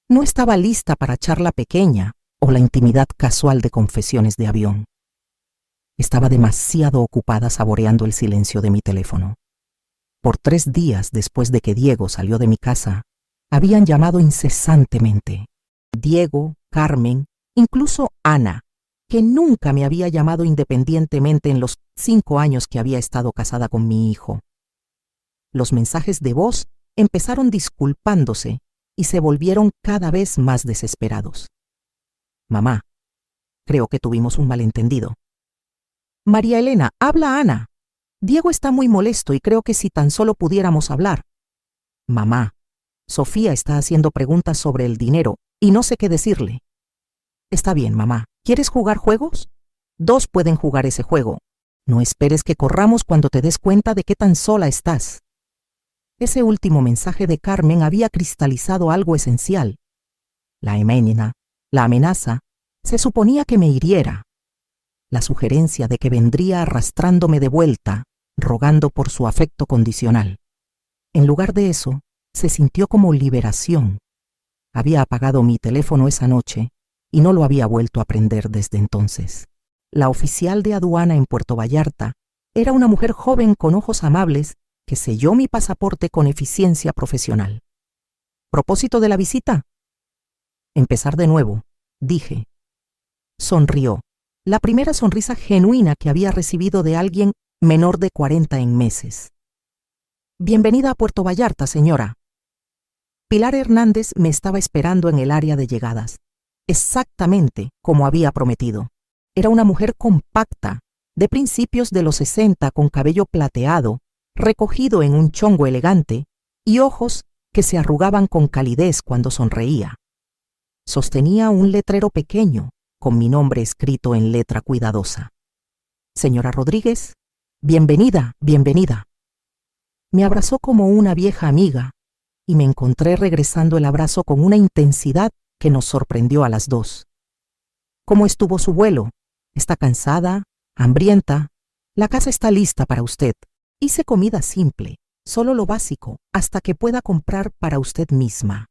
No estaba lista para charla pequeña o la intimidad casual de confesiones de avión. Estaba demasiado ocupada saboreando el silencio de mi teléfono. Por 3 días después de que Diego salió de mi casa, habían llamado incesantemente. Diego, Carmen, incluso Ana, que nunca me había llamado independientemente en los 5 años que había estado casada con mi hijo. Los mensajes de voz empezaron disculpándose y se volvieron cada vez más desesperados. Mamá, creo que tuvimos un malentendido. María Elena, habla Ana. Diego está muy molesto y creo que si tan solo pudiéramos hablar. Mamá, Sofía está haciendo preguntas sobre el dinero y no sé qué decirle. Está bien, mamá. ¿Quieres jugar juegos? 2 pueden jugar ese juego. No esperes que corramos cuando te des cuenta de qué tan sola estás. Ese último mensaje de Carmen había cristalizado algo esencial. La amenaza, se suponía que me hiriera. La sugerencia de que vendría arrastrándome de vuelta, rogando por su afecto condicional. En lugar de eso, se sintió como liberación. Había apagado mi teléfono esa noche y no lo había vuelto a prender desde entonces. La oficial de aduana en Puerto Vallarta era una mujer joven con ojos amables que selló mi pasaporte con eficiencia profesional. ¿Propósito de la visita? Empezar de nuevo, dije. Sonrió, la primera sonrisa genuina que había recibido de alguien menor de 40 en meses. Bienvenida a Puerto Vallarta, señora. Pilar Hernández me estaba esperando en el área de llegadas, exactamente como había prometido. Era una mujer compacta, de principios de los 60, con cabello plateado, recogido en un chongo elegante, y ojos que se arrugaban con calidez cuando sonreía. Sostenía un letrero pequeño, con mi nombre escrito en letra cuidadosa. Señora Rodríguez, bienvenida, bienvenida. Me abrazó como una vieja amiga, y me encontré regresando el abrazo con una intensidad que nos sorprendió a las 2. ¿Cómo estuvo su vuelo? ¿Está cansada? ¿Hambrienta? La casa está lista para usted. Hice comida simple, solo lo básico, hasta que pueda comprar para usted misma.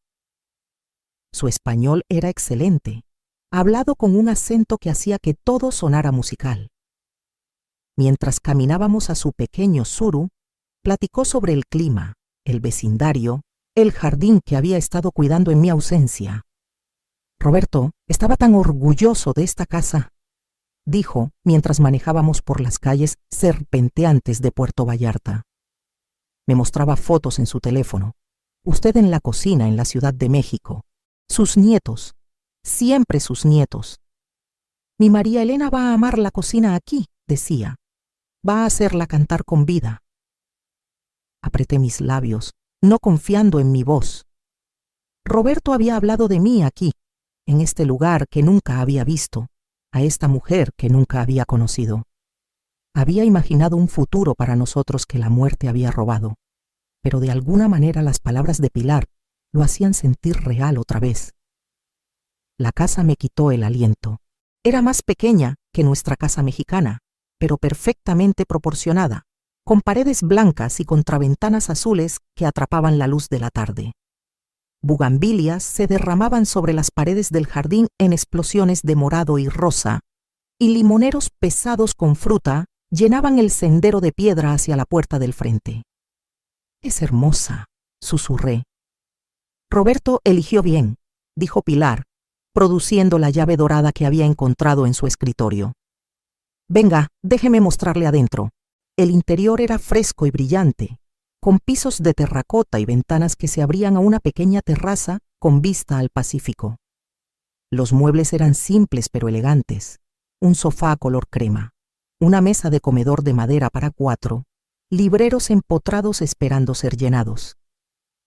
Su español era excelente, hablado con un acento que hacía que todo sonara musical. Mientras caminábamos a su pequeño suru, platicó sobre el clima, el vecindario, el jardín que había estado cuidando en mi ausencia. Roberto estaba tan orgulloso de esta casa, dijo mientras manejábamos por las calles serpenteantes de Puerto Vallarta. Me mostraba fotos en su teléfono. Usted en la cocina en la Ciudad de México. Sus nietos, siempre sus nietos. Mi María Elena va a amar la cocina aquí, decía. Va a hacerla cantar con vida. Apreté mis labios, no confiando en mi voz. Roberto había hablado de mí aquí, en este lugar que nunca había visto, a esta mujer que nunca había conocido. Había imaginado un futuro para nosotros que la muerte había robado, pero de alguna manera las palabras de Pilar lo hacían sentir real otra vez. La casa me quitó el aliento. Era más pequeña que nuestra casa mexicana, pero perfectamente proporcionada, con paredes blancas y contraventanas azules que atrapaban la luz de la tarde. Bugambilias se derramaban sobre las paredes del jardín en explosiones de morado y rosa, y limoneros pesados con fruta llenaban el sendero de piedra hacia la puerta del frente. «Es hermosa», susurré. «Roberto eligió bien», dijo Pilar, produciendo la llave dorada que había encontrado en su escritorio. «Venga, déjeme mostrarle adentro». El interior era fresco y brillante, con pisos de terracota y ventanas que se abrían a una pequeña terraza con vista al Pacífico. Los muebles eran simples pero elegantes, un sofá color crema, una mesa de comedor de madera para 4 libreros empotrados esperando ser llenados.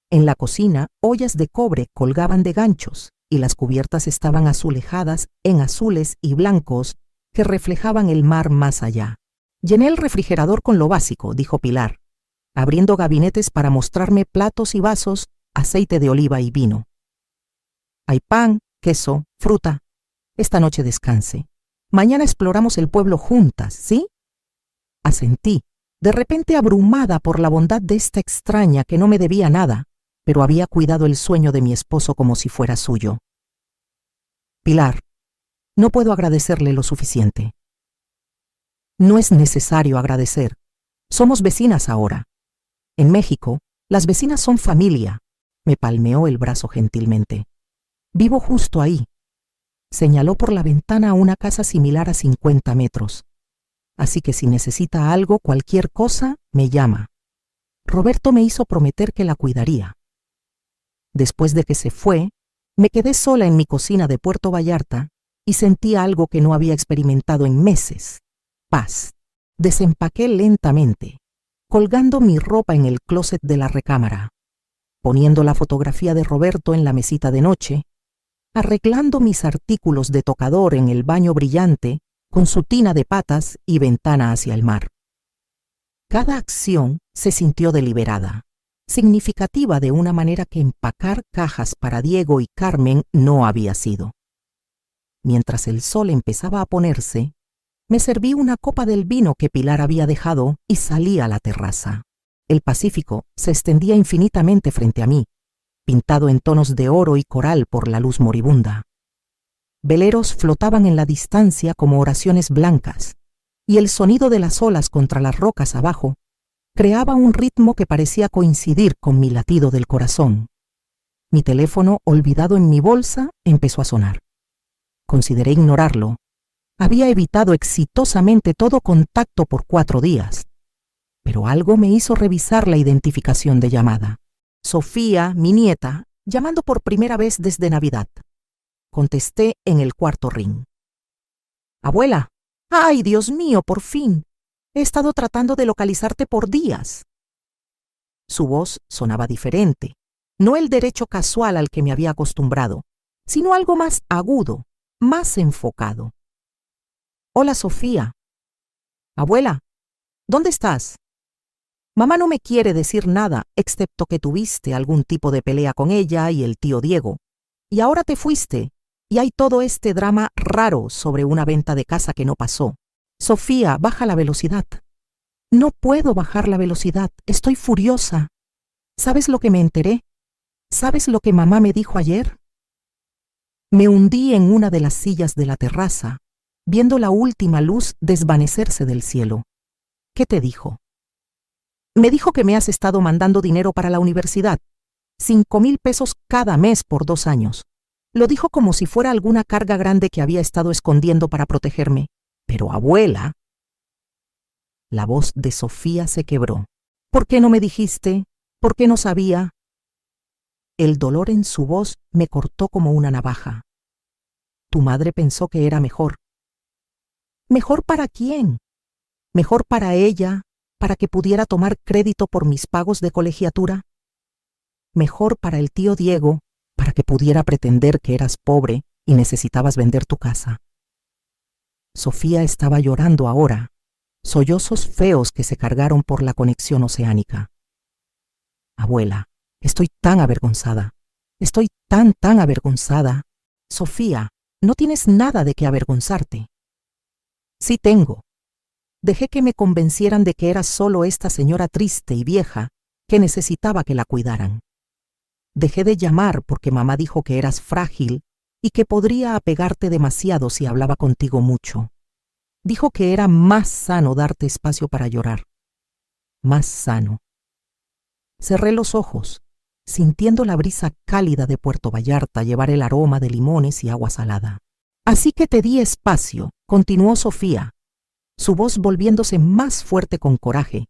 En la cocina, ollas de cobre colgaban de ganchos y las cubiertas estaban azulejadas en azules y blancos que reflejaban el mar más allá. Llené el refrigerador con lo básico, dijo Pilar, abriendo gabinetes para mostrarme platos y vasos, aceite de oliva y vino. Hay pan, queso, fruta. Esta noche descanse. Mañana exploramos el pueblo juntas, ¿sí? Asentí, de repente abrumada por la bondad de esta extraña que no me debía nada, pero había cuidado el sueño de mi esposo como si fuera suyo. Pilar, no puedo agradecerle lo suficiente. No es necesario agradecer. Somos vecinas ahora. En México, las vecinas son familia. Me palmeó el brazo gentilmente. Vivo justo ahí. Señaló por la ventana a una casa similar a 50 metros. Así que si necesita algo, cualquier cosa, me llama. Roberto me hizo prometer que la cuidaría. Después de que se fue, me quedé sola en mi cocina de Puerto Vallarta y sentí algo que no había experimentado en meses. Paz. Desempaqué lentamente, colgando mi ropa en el closet de la recámara, poniendo la fotografía de Roberto en la mesita de noche, arreglando mis artículos de tocador en el baño brillante con su tina de patas y ventana hacia el mar. Cada acción se sintió deliberada, significativa de una manera que empacar cajas para Diego y Carmen no había sido. Mientras el sol empezaba a ponerse, me serví una copa del vino que Pilar había dejado y salí a la terraza. El Pacífico se extendía infinitamente frente a mí, pintado en tonos de oro y coral por la luz moribunda. Veleros flotaban en la distancia como oraciones blancas, y el sonido de las olas contra las rocas abajo creaba un ritmo que parecía coincidir con mi latido del corazón. Mi teléfono, olvidado en mi bolsa, empezó a sonar. Consideré ignorarlo. Había evitado exitosamente todo contacto por 4 días, pero algo me hizo revisar la identificación de llamada. Sofía, mi nieta, llamando por primera vez desde Navidad. Contesté en el cuarto ring. Abuela, ¡ay, Dios mío, por fin! He estado tratando de localizarte por días. Su voz sonaba diferente, no el derecho casual al que me había acostumbrado, sino algo más agudo, más enfocado. Hola, Sofía. Abuela, ¿dónde estás? Mamá no me quiere decir nada, excepto que tuviste algún tipo de pelea con ella y el tío Diego. Y ahora te fuiste, y hay todo este drama raro sobre una venta de casa que no pasó. Sofía, baja la velocidad. No puedo bajar la velocidad, estoy furiosa. ¿Sabes lo que me enteré? ¿Sabes lo que mamá me dijo ayer? Me hundí en una de las sillas de la terraza, viendo la última luz desvanecerse del cielo. ¿Qué te dijo? Me dijo que me has estado mandando dinero para la universidad, 5,000 pesos cada mes por 2 años. Lo dijo como si fuera alguna carga grande que había estado escondiendo para protegerme. Pero, abuela... La voz de Sofía se quebró. ¿Por qué no me dijiste? ¿Por qué no sabía? El dolor en su voz me cortó como una navaja. Tu madre pensó que era mejor. ¿Mejor para quién? ¿Mejor para ella, para que pudiera tomar crédito por mis pagos de colegiatura? ¿Mejor para el tío Diego, para que pudiera pretender que eras pobre y necesitabas vender tu casa? Sofía estaba llorando ahora, sollozos feos que se cargaron por la conexión oceánica. Abuela, estoy tan avergonzada. Estoy tan avergonzada. Sofía, no tienes nada de qué avergonzarte. Sí tengo. Dejé que me convencieran de que eras solo esta señora triste y vieja que necesitaba que la cuidaran. Dejé de llamar porque mamá dijo que eras frágil y que podría apegarte demasiado si hablaba contigo mucho. Dijo que era más sano darte espacio para llorar. Más sano. Cerré los ojos, sintiendo la brisa cálida de Puerto Vallarta llevar el aroma de limones y agua salada. Así que te di espacio, continuó Sofía, su voz volviéndose más fuerte con coraje.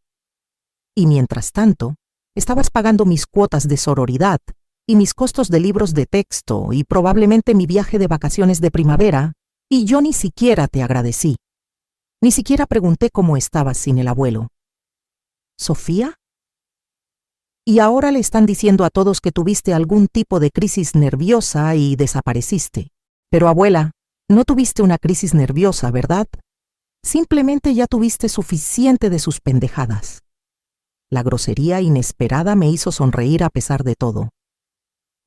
Y mientras tanto, estabas pagando mis cuotas de sororidad y mis costos de libros de texto y probablemente mi viaje de vacaciones de primavera, y yo ni siquiera te agradecí. Ni siquiera pregunté cómo estabas sin el abuelo. ¿Sofía? Y ahora le están diciendo a todos que tuviste algún tipo de crisis nerviosa y desapareciste. Pero abuela, no tuviste una crisis nerviosa, ¿verdad? Simplemente ya tuviste suficiente de sus pendejadas. La grosería inesperada me hizo sonreír a pesar de todo.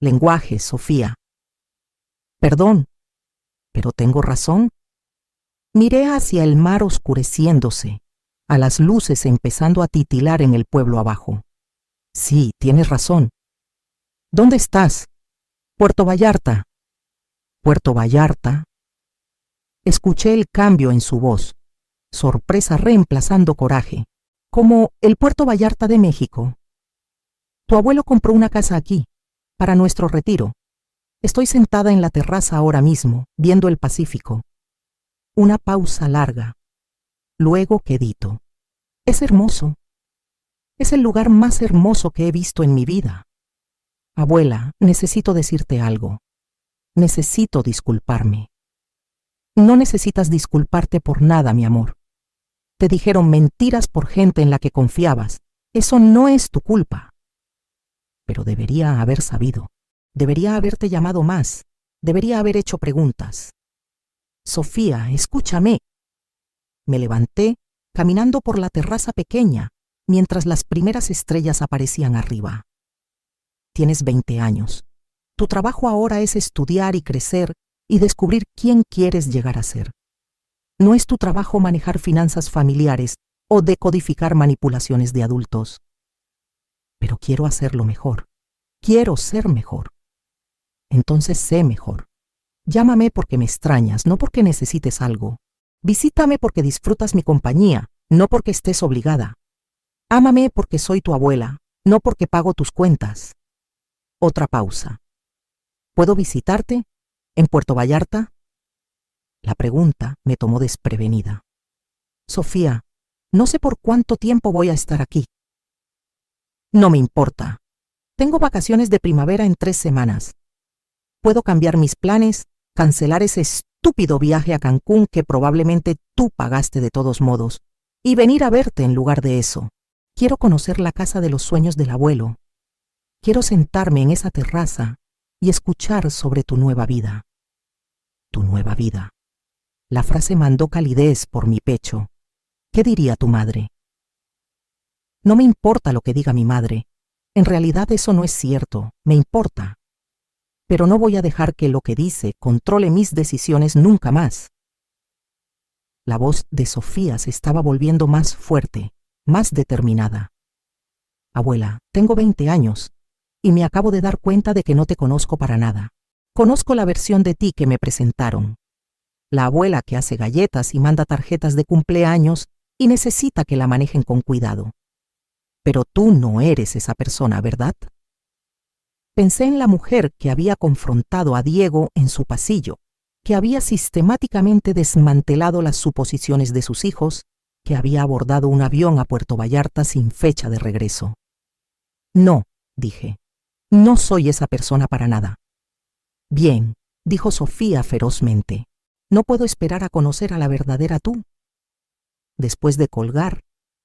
Lenguaje, Sofía. Perdón, pero tengo razón. Miré hacia el mar oscureciéndose, a las luces empezando a titilar en el pueblo abajo. Sí, tienes razón. ¿Dónde estás? Puerto Vallarta. Puerto Vallarta. Escuché el cambio en su voz, sorpresa reemplazando coraje, como el Puerto Vallarta de México. Tu abuelo compró una casa aquí, para nuestro retiro. Estoy sentada en la terraza ahora mismo, viendo el Pacífico. Una pausa larga. Luego quedito. Es hermoso. Es el lugar más hermoso que he visto en mi vida. Abuela, necesito decirte algo. Necesito disculparme. No necesitas disculparte por nada, mi amor. Te dijeron mentiras por gente en la que confiabas. Eso no es tu culpa. Pero debería haber sabido. Debería haberte llamado más. Debería haber hecho preguntas. Sofía, escúchame. Me levanté, caminando por la terraza pequeña, mientras las primeras estrellas aparecían arriba. Tienes 20 años. Tu trabajo ahora es estudiar y crecer y descubrir quién quieres llegar a ser. No es tu trabajo manejar finanzas familiares o decodificar manipulaciones de adultos. Pero quiero hacerlo mejor. Quiero ser mejor. Entonces sé mejor. Llámame porque me extrañas, no porque necesites algo. Visítame porque disfrutas mi compañía, no porque estés obligada. Ámame porque soy tu abuela, no porque pago tus cuentas. Otra pausa. ¿Puedo visitarte? ¿En Puerto Vallarta? La pregunta me tomó desprevenida. Sofía, no sé por cuánto tiempo voy a estar aquí. No me importa. Tengo vacaciones de primavera en 3 semanas. Puedo cambiar mis planes, cancelar ese estúpido viaje a Cancún que probablemente tú pagaste de todos modos, y venir a verte en lugar de eso. Quiero conocer la casa de los sueños del abuelo. Quiero sentarme en esa terraza y escuchar sobre tu nueva vida. Tu nueva vida. La frase mandó calidez por mi pecho. ¿Qué diría tu madre? No me importa lo que diga mi madre. En realidad eso no es cierto. Me importa. Pero no voy a dejar que lo que dice controle mis decisiones nunca más. La voz de Sofía se estaba volviendo más fuerte, más determinada. Abuela, tengo 20 años y me acabo de dar cuenta de que no te conozco para nada. Conozco la versión de ti que me presentaron. La abuela que hace galletas y manda tarjetas de cumpleaños y necesita que la manejen con cuidado. Pero tú no eres esa persona, ¿verdad? Pensé en la mujer que había confrontado a Diego en su pasillo, que había sistemáticamente desmantelado las suposiciones de sus hijos, que había abordado un avión a Puerto Vallarta sin fecha de regreso. No, dije, no soy esa persona para nada. Bien, dijo Sofía ferozmente, no puedo esperar a conocer a la verdadera tú. Después de colgar,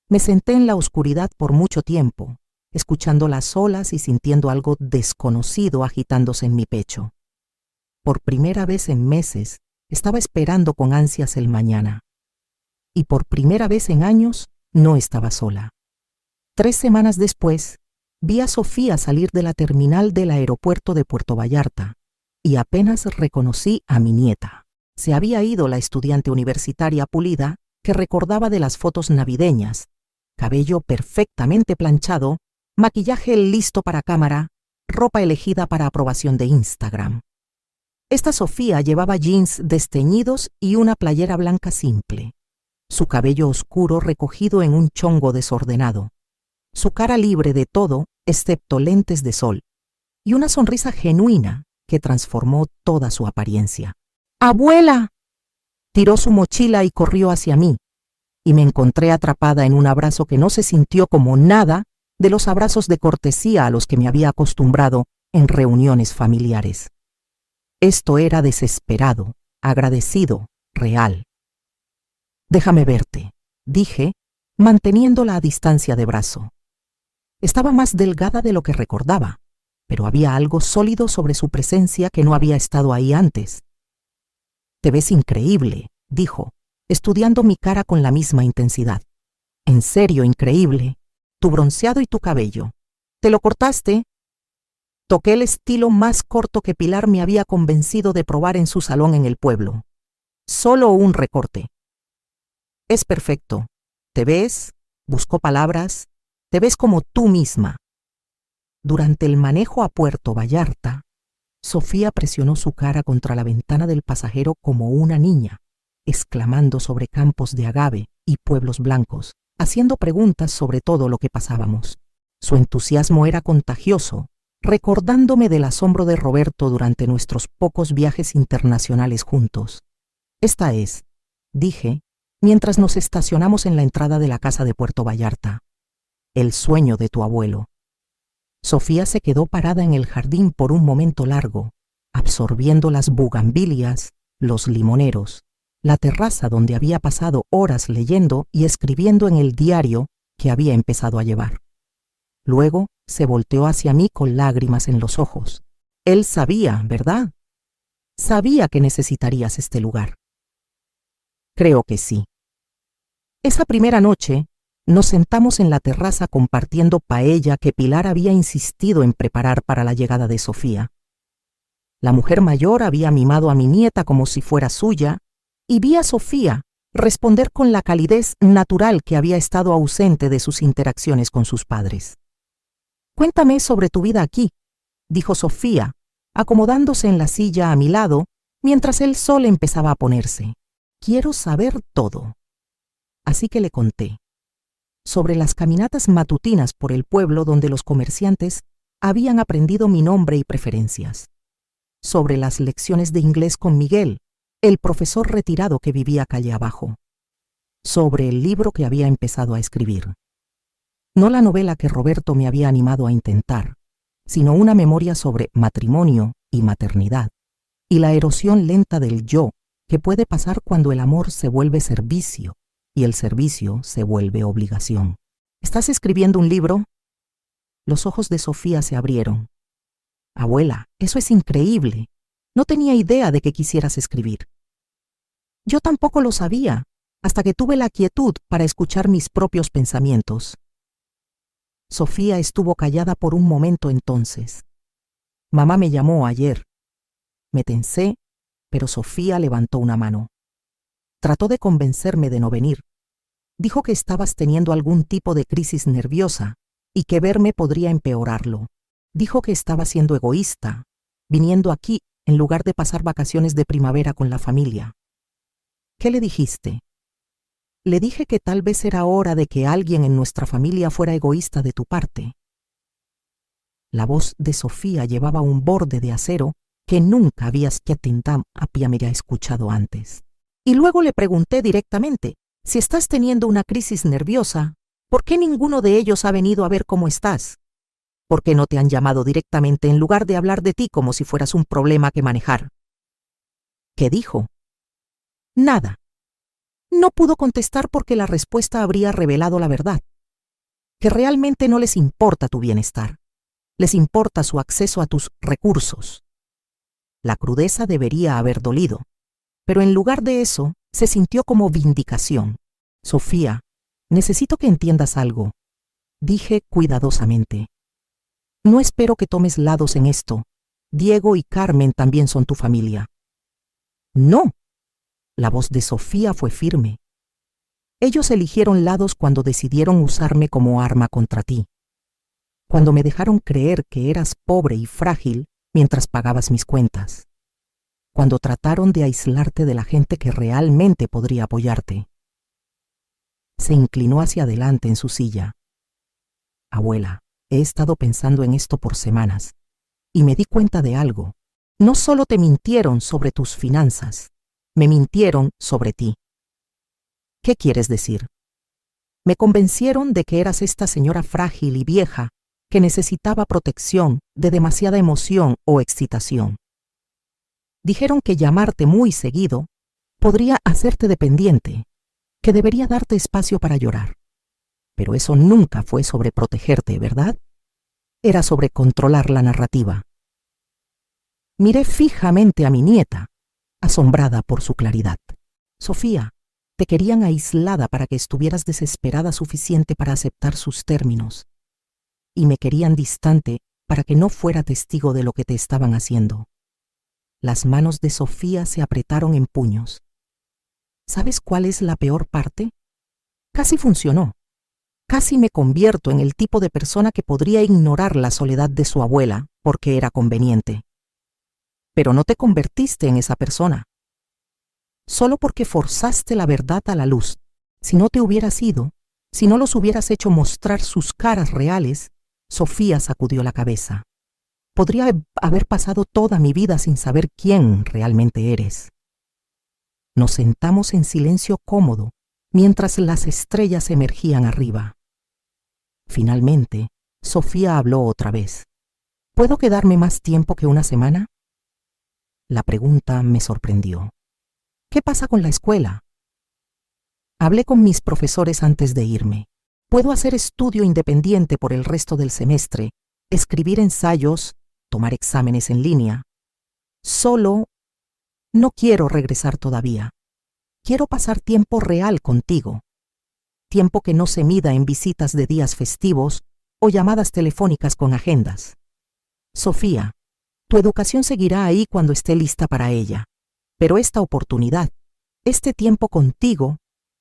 me senté en la oscuridad por mucho tiempo, escuchando las olas y sintiendo algo desconocido agitándose en mi pecho. Por primera vez en meses, estaba esperando con ansias el mañana. Y por primera vez en años, no estaba sola. 3 semanas después, vi a Sofía salir de la terminal del aeropuerto de Puerto Vallarta y apenas reconocí a mi nieta. Se había ido la estudiante universitaria pulida que recordaba de las fotos navideñas, cabello perfectamente planchado, maquillaje listo para cámara, ropa elegida para aprobación de Instagram. Esta Sofía llevaba jeans desteñidos y una playera blanca simple, su cabello oscuro recogido en un chongo desordenado, su cara libre de todo excepto lentes de sol, y una sonrisa genuina que transformó toda su apariencia. ¡Abuela! Tiró su mochila y corrió hacia mí, y me encontré atrapada en un abrazo que no se sintió como nada de los abrazos de cortesía a los que me había acostumbrado en reuniones familiares. Esto era desesperado, agradecido, real. Déjame verte, dije, manteniéndola a distancia de brazo. Estaba más delgada de lo que recordaba, pero había algo sólido sobre su presencia que no había estado ahí antes. «Te ves increíble», dijo, estudiando mi cara con la misma intensidad. «En serio, increíble. Tu bronceado y tu cabello. ¿Te lo cortaste?» Toqué el estilo más corto que Pilar me había convencido de probar en su salón en el pueblo. Solo un recorte. «Es perfecto. ¿Te ves?», buscó palabras, «te ves como tú misma». Durante el manejo a Puerto Vallarta, Sofía presionó su cara contra la ventana del pasajero como una niña, exclamando sobre campos de agave y pueblos blancos, haciendo preguntas sobre todo lo que pasábamos. Su entusiasmo era contagioso, recordándome del asombro de Roberto durante nuestros pocos viajes internacionales juntos. «Esta es», dije, mientras nos estacionamos en la entrada de la casa de Puerto Vallarta, «el sueño de tu abuelo». Sofía se quedó parada en el jardín por un momento largo, absorbiendo las bugambilias, los limoneros, la terraza donde había pasado horas leyendo y escribiendo en el diario que había empezado a llevar. Luego se volteó hacia mí con lágrimas en los ojos. Él sabía, ¿verdad? Sabía que necesitarías este lugar. Creo que sí. Esa primera noche, nos sentamos en la terraza compartiendo paella que Pilar había insistido en preparar para la llegada de Sofía. La mujer mayor había mimado a mi nieta como si fuera suya, y vi a Sofía responder con la calidez natural que había estado ausente de sus interacciones con sus padres. «Cuéntame sobre tu vida aquí», dijo Sofía, acomodándose en la silla a mi lado mientras el sol empezaba a ponerse. «Quiero saber todo». Así que le conté sobre las caminatas matutinas por el pueblo donde los comerciantes habían aprendido mi nombre y preferencias, sobre las lecciones de inglés con Miguel, el profesor retirado que vivía calle abajo, sobre el libro que había empezado a escribir. No la novela que Roberto me había animado a intentar, sino una memoria sobre matrimonio y maternidad, y la erosión lenta del yo que puede pasar cuando el amor se vuelve servicio y el servicio se vuelve obligación. «¿Estás escribiendo un libro?» Los ojos de Sofía se abrieron. «Abuela, eso es increíble. No tenía idea de que quisieras escribir». «Yo tampoco lo sabía, hasta que tuve la quietud para escuchar mis propios pensamientos». Sofía estuvo callada por un momento entonces. «Mamá me llamó ayer». Me tensé, pero Sofía levantó una mano. Trató de convencerme de no venir. Dijo que estabas teniendo algún tipo de crisis nerviosa y que verme podría empeorarlo. Dijo que estaba siendo egoísta, viniendo aquí en lugar de pasar vacaciones de primavera con la familia. ¿Qué le dijiste? Le dije que tal vez era hora de que alguien en nuestra familia fuera egoísta de tu parte. La voz de Sofía llevaba un borde de acero que nunca había escuchado antes. Y luego le pregunté directamente, si estás teniendo una crisis nerviosa, ¿por qué ninguno de ellos ha venido a ver cómo estás? ¿Por qué no te han llamado directamente en lugar de hablar de ti como si fueras un problema que manejar? ¿Qué dijo? Nada. No pudo contestar porque la respuesta habría revelado la verdad, que realmente no les importa tu bienestar, les importa su acceso a tus recursos. La crudeza debería haber dolido, pero en lugar de eso, se sintió como vindicación. Sofía, necesito que entiendas algo, dije cuidadosamente. No espero que tomes lados en esto. Diego y Carmen también son tu familia. No. La voz de Sofía fue firme. Ellos eligieron lados cuando decidieron usarme como arma contra ti. Cuando me dejaron creer que eras pobre y frágil mientras pagabas mis cuentas. Cuando trataron de aislarte de la gente que realmente podría apoyarte. Se inclinó hacia adelante en su silla. Abuela, he estado pensando en esto por semanas y me di cuenta de algo. No solo te mintieron sobre tus finanzas, me mintieron sobre ti. ¿Qué quieres decir? Me convencieron de que eras esta señora frágil y vieja que necesitaba protección de demasiada emoción o excitación. Dijeron que llamarte muy seguido podría hacerte dependiente, que debería darte espacio para llorar. Pero eso nunca fue sobre protegerte, ¿verdad? Era sobre controlar la narrativa. Miré fijamente a mi nieta, asombrada por su claridad. Sofía, te querían aislada para que estuvieras desesperada suficiente para aceptar sus términos. Y me querían distante para que no fuera testigo de lo que te estaban haciendo. Las manos de Sofía se apretaron en puños. ¿Sabes cuál es la peor parte? Casi funcionó. Casi me convierto en el tipo de persona que podría ignorar la soledad de su abuela porque era conveniente. Pero no te convertiste en esa persona. Solo porque forzaste la verdad a la luz. Si no te hubieras ido, si no los hubieras hecho mostrar sus caras reales, Sofía sacudió la cabeza. Podría haber pasado toda mi vida sin saber quién realmente eres. Nos sentamos en silencio cómodo mientras las estrellas emergían arriba. Finalmente, Sofía habló otra vez. ¿Puedo quedarme más tiempo que una semana? La pregunta me sorprendió. ¿Qué pasa con la escuela? Hablé con mis profesores antes de irme. Puedo hacer estudio independiente por el resto del semestre, escribir ensayos, tomar exámenes en línea. Solo no quiero regresar todavía. Quiero pasar tiempo real contigo. Tiempo que no se mida en visitas de días festivos o llamadas telefónicas con agendas. Sofía, tu educación seguirá ahí cuando esté lista para ella. Pero esta oportunidad, este tiempo contigo,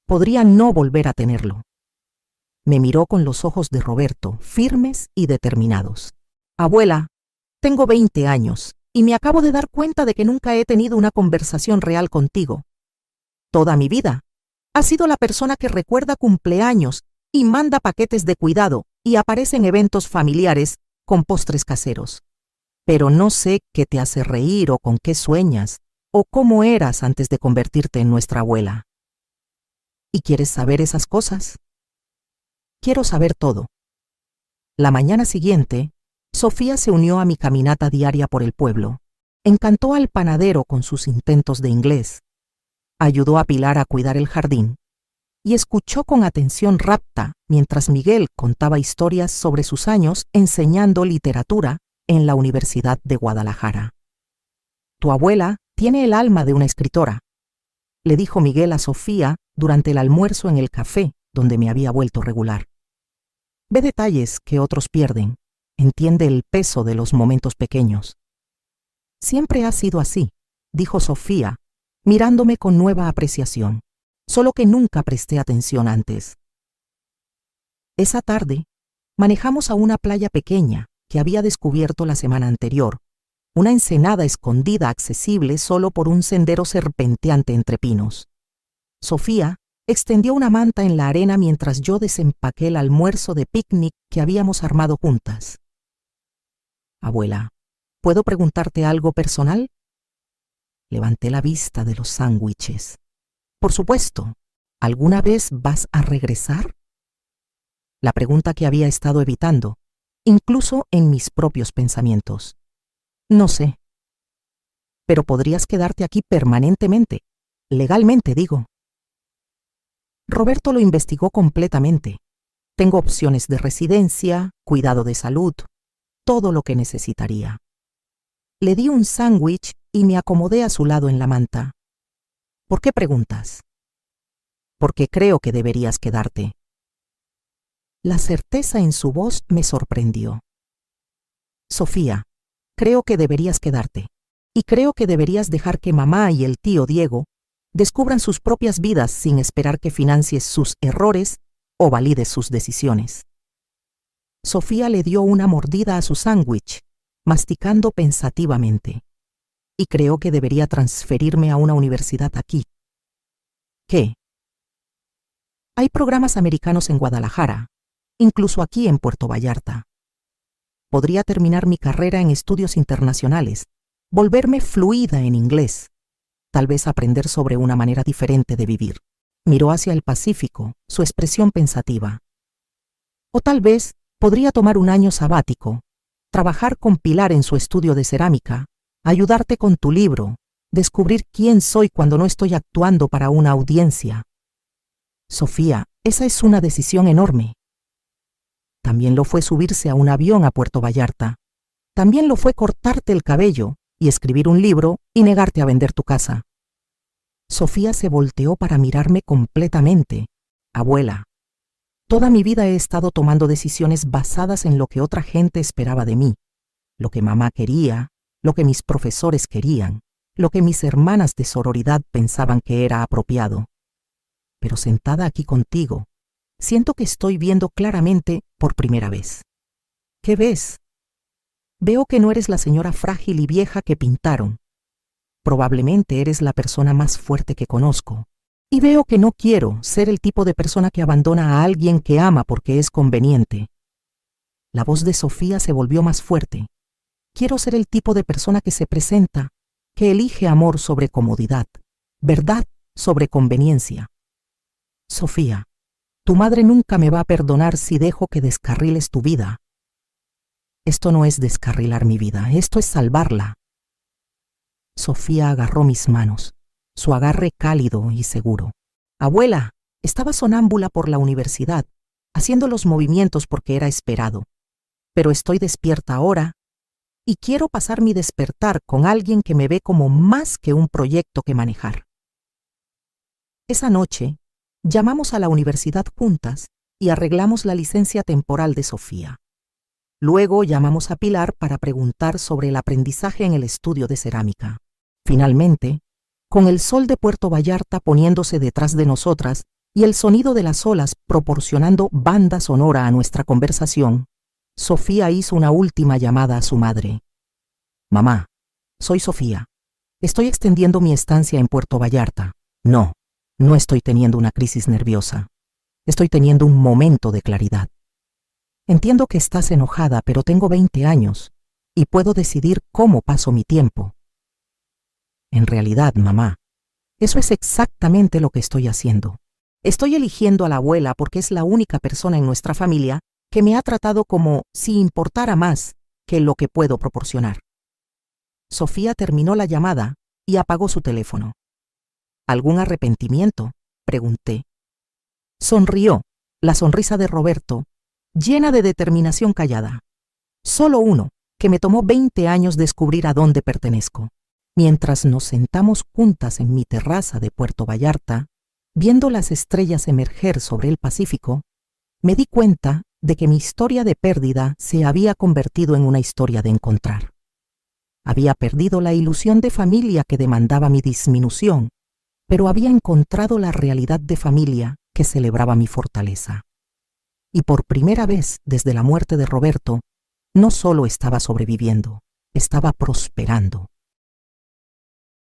podría no volver a tenerlo. Me miró con los ojos de Roberto, firmes y determinados. Abuela, tengo 20 años y me acabo de dar cuenta de que nunca he tenido una conversación real contigo. Toda mi vida has sido la persona que recuerda cumpleaños y manda paquetes de cuidado y aparece en eventos familiares con postres caseros. Pero no sé qué te hace reír o con qué sueñas, o cómo eras antes de convertirte en nuestra abuela. ¿Y quieres saber esas cosas? Quiero saber todo. La mañana siguiente, Sofía se unió a mi caminata diaria por el pueblo. Encantó al panadero con sus intentos de inglés. Ayudó a Pilar a cuidar el jardín y escuchó con atención rapta mientras Miguel contaba historias sobre sus años enseñando literatura en la Universidad de Guadalajara. Tu abuela tiene el alma de una escritora, le dijo Miguel a Sofía durante el almuerzo en el café donde me había vuelto regular. Ve detalles que otros pierden, entiende el peso de los momentos pequeños. Siempre ha sido así, dijo Sofía, mirándome con nueva apreciación, solo que nunca presté atención antes. Esa tarde, manejamos a una playa pequeña que había descubierto la semana anterior, una ensenada escondida accesible solo por un sendero serpenteante entre pinos. Sofía extendió una manta en la arena mientras yo desempaqué el almuerzo de picnic que habíamos armado juntas. Abuela, ¿puedo preguntarte algo personal? Levanté la vista de los sándwiches. Por supuesto, ¿alguna vez vas a regresar? La pregunta que había estado evitando, incluso en mis propios pensamientos. No sé. Pero podrías quedarte aquí permanentemente, legalmente digo. Roberto lo investigó completamente. Tengo opciones de residencia, cuidado de salud, todo lo que necesitaría. Le di un sándwich y me acomodé a su lado en la manta. ¿Por qué preguntas? Porque creo que deberías quedarte. La certeza en su voz me sorprendió. Sofía, creo que deberías quedarte. Y creo que deberías dejar que mamá y el tío Diego descubran sus propias vidas sin esperar que financies sus errores o valides sus decisiones. Sofía le dio una mordida a su sándwich, masticando pensativamente. Y creo que debería transferirme a una universidad aquí. ¿Qué? Hay programas americanos en Guadalajara, incluso aquí en Puerto Vallarta. Podría terminar mi carrera en estudios internacionales, volverme fluida en inglés, tal vez aprender sobre una manera diferente de vivir. Miró hacia el Pacífico, su expresión pensativa. O tal vez podría tomar un año sabático, trabajar con Pilar en su estudio de cerámica, ayudarte con tu libro, descubrir quién soy cuando no estoy actuando para una audiencia. Sofía, esa es una decisión enorme. También lo fue subirse a un avión a Puerto Vallarta. También lo fue cortarte el cabello y escribir un libro y negarte a vender tu casa. Sofía se volteó para mirarme completamente. Abuela, toda mi vida he estado tomando decisiones basadas en lo que otra gente esperaba de mí, lo que mamá quería, lo que mis profesores querían, lo que mis hermanas de sororidad pensaban que era apropiado. Pero sentada aquí contigo, siento que estoy viendo claramente por primera vez. ¿Qué ves? Veo que no eres la señora frágil y vieja que pintaron. Probablemente eres la persona más fuerte que conozco. Y veo que no quiero ser el tipo de persona que abandona a alguien que ama porque es conveniente. La voz de Sofía se volvió más fuerte. Quiero ser el tipo de persona que se presenta, que elige amor sobre comodidad, verdad sobre conveniencia. Sofía, tu madre nunca me va a perdonar si dejo que descarriles tu vida. Esto no es descarrilar mi vida, esto es salvarla. Sofía agarró mis manos, su agarre cálido y seguro. Abuela, estaba sonámbula por la universidad, haciendo los movimientos porque era esperado. Pero estoy despierta ahora y quiero pasar mi despertar con alguien que me ve como más que un proyecto que manejar. Esa noche, llamamos a la universidad juntas y arreglamos la licencia temporal de Sofía. Luego llamamos a Pilar para preguntar sobre el aprendizaje en el estudio de cerámica. Finalmente, con el sol de Puerto Vallarta poniéndose detrás de nosotras y el sonido de las olas proporcionando banda sonora a nuestra conversación, Sofía hizo una última llamada a su madre. Mamá, soy Sofía. Estoy extendiendo mi estancia en Puerto Vallarta. No estoy teniendo una crisis nerviosa. Estoy teniendo un momento de claridad. Entiendo que estás enojada, pero tengo 20 años y puedo decidir cómo paso mi tiempo. En realidad, mamá, eso es exactamente lo que estoy haciendo. Estoy eligiendo a la abuela porque es la única persona en nuestra familia que me ha tratado como si importara más que lo que puedo proporcionar. Sofía terminó la llamada y apagó su teléfono. ¿Algún arrepentimiento?, pregunté. Sonrió, la sonrisa de Roberto, llena de determinación callada. Solo uno, que me tomó 20 años descubrir a dónde pertenezco. Mientras nos sentamos juntas en mi terraza de Puerto Vallarta, viendo las estrellas emerger sobre el Pacífico, me di cuenta de que mi historia de pérdida se había convertido en una historia de encontrar. Había perdido la ilusión de familia que demandaba mi disminución, pero había encontrado la realidad de familia que celebraba mi fortaleza. Y por primera vez desde la muerte de Roberto, no solo estaba sobreviviendo, estaba prosperando.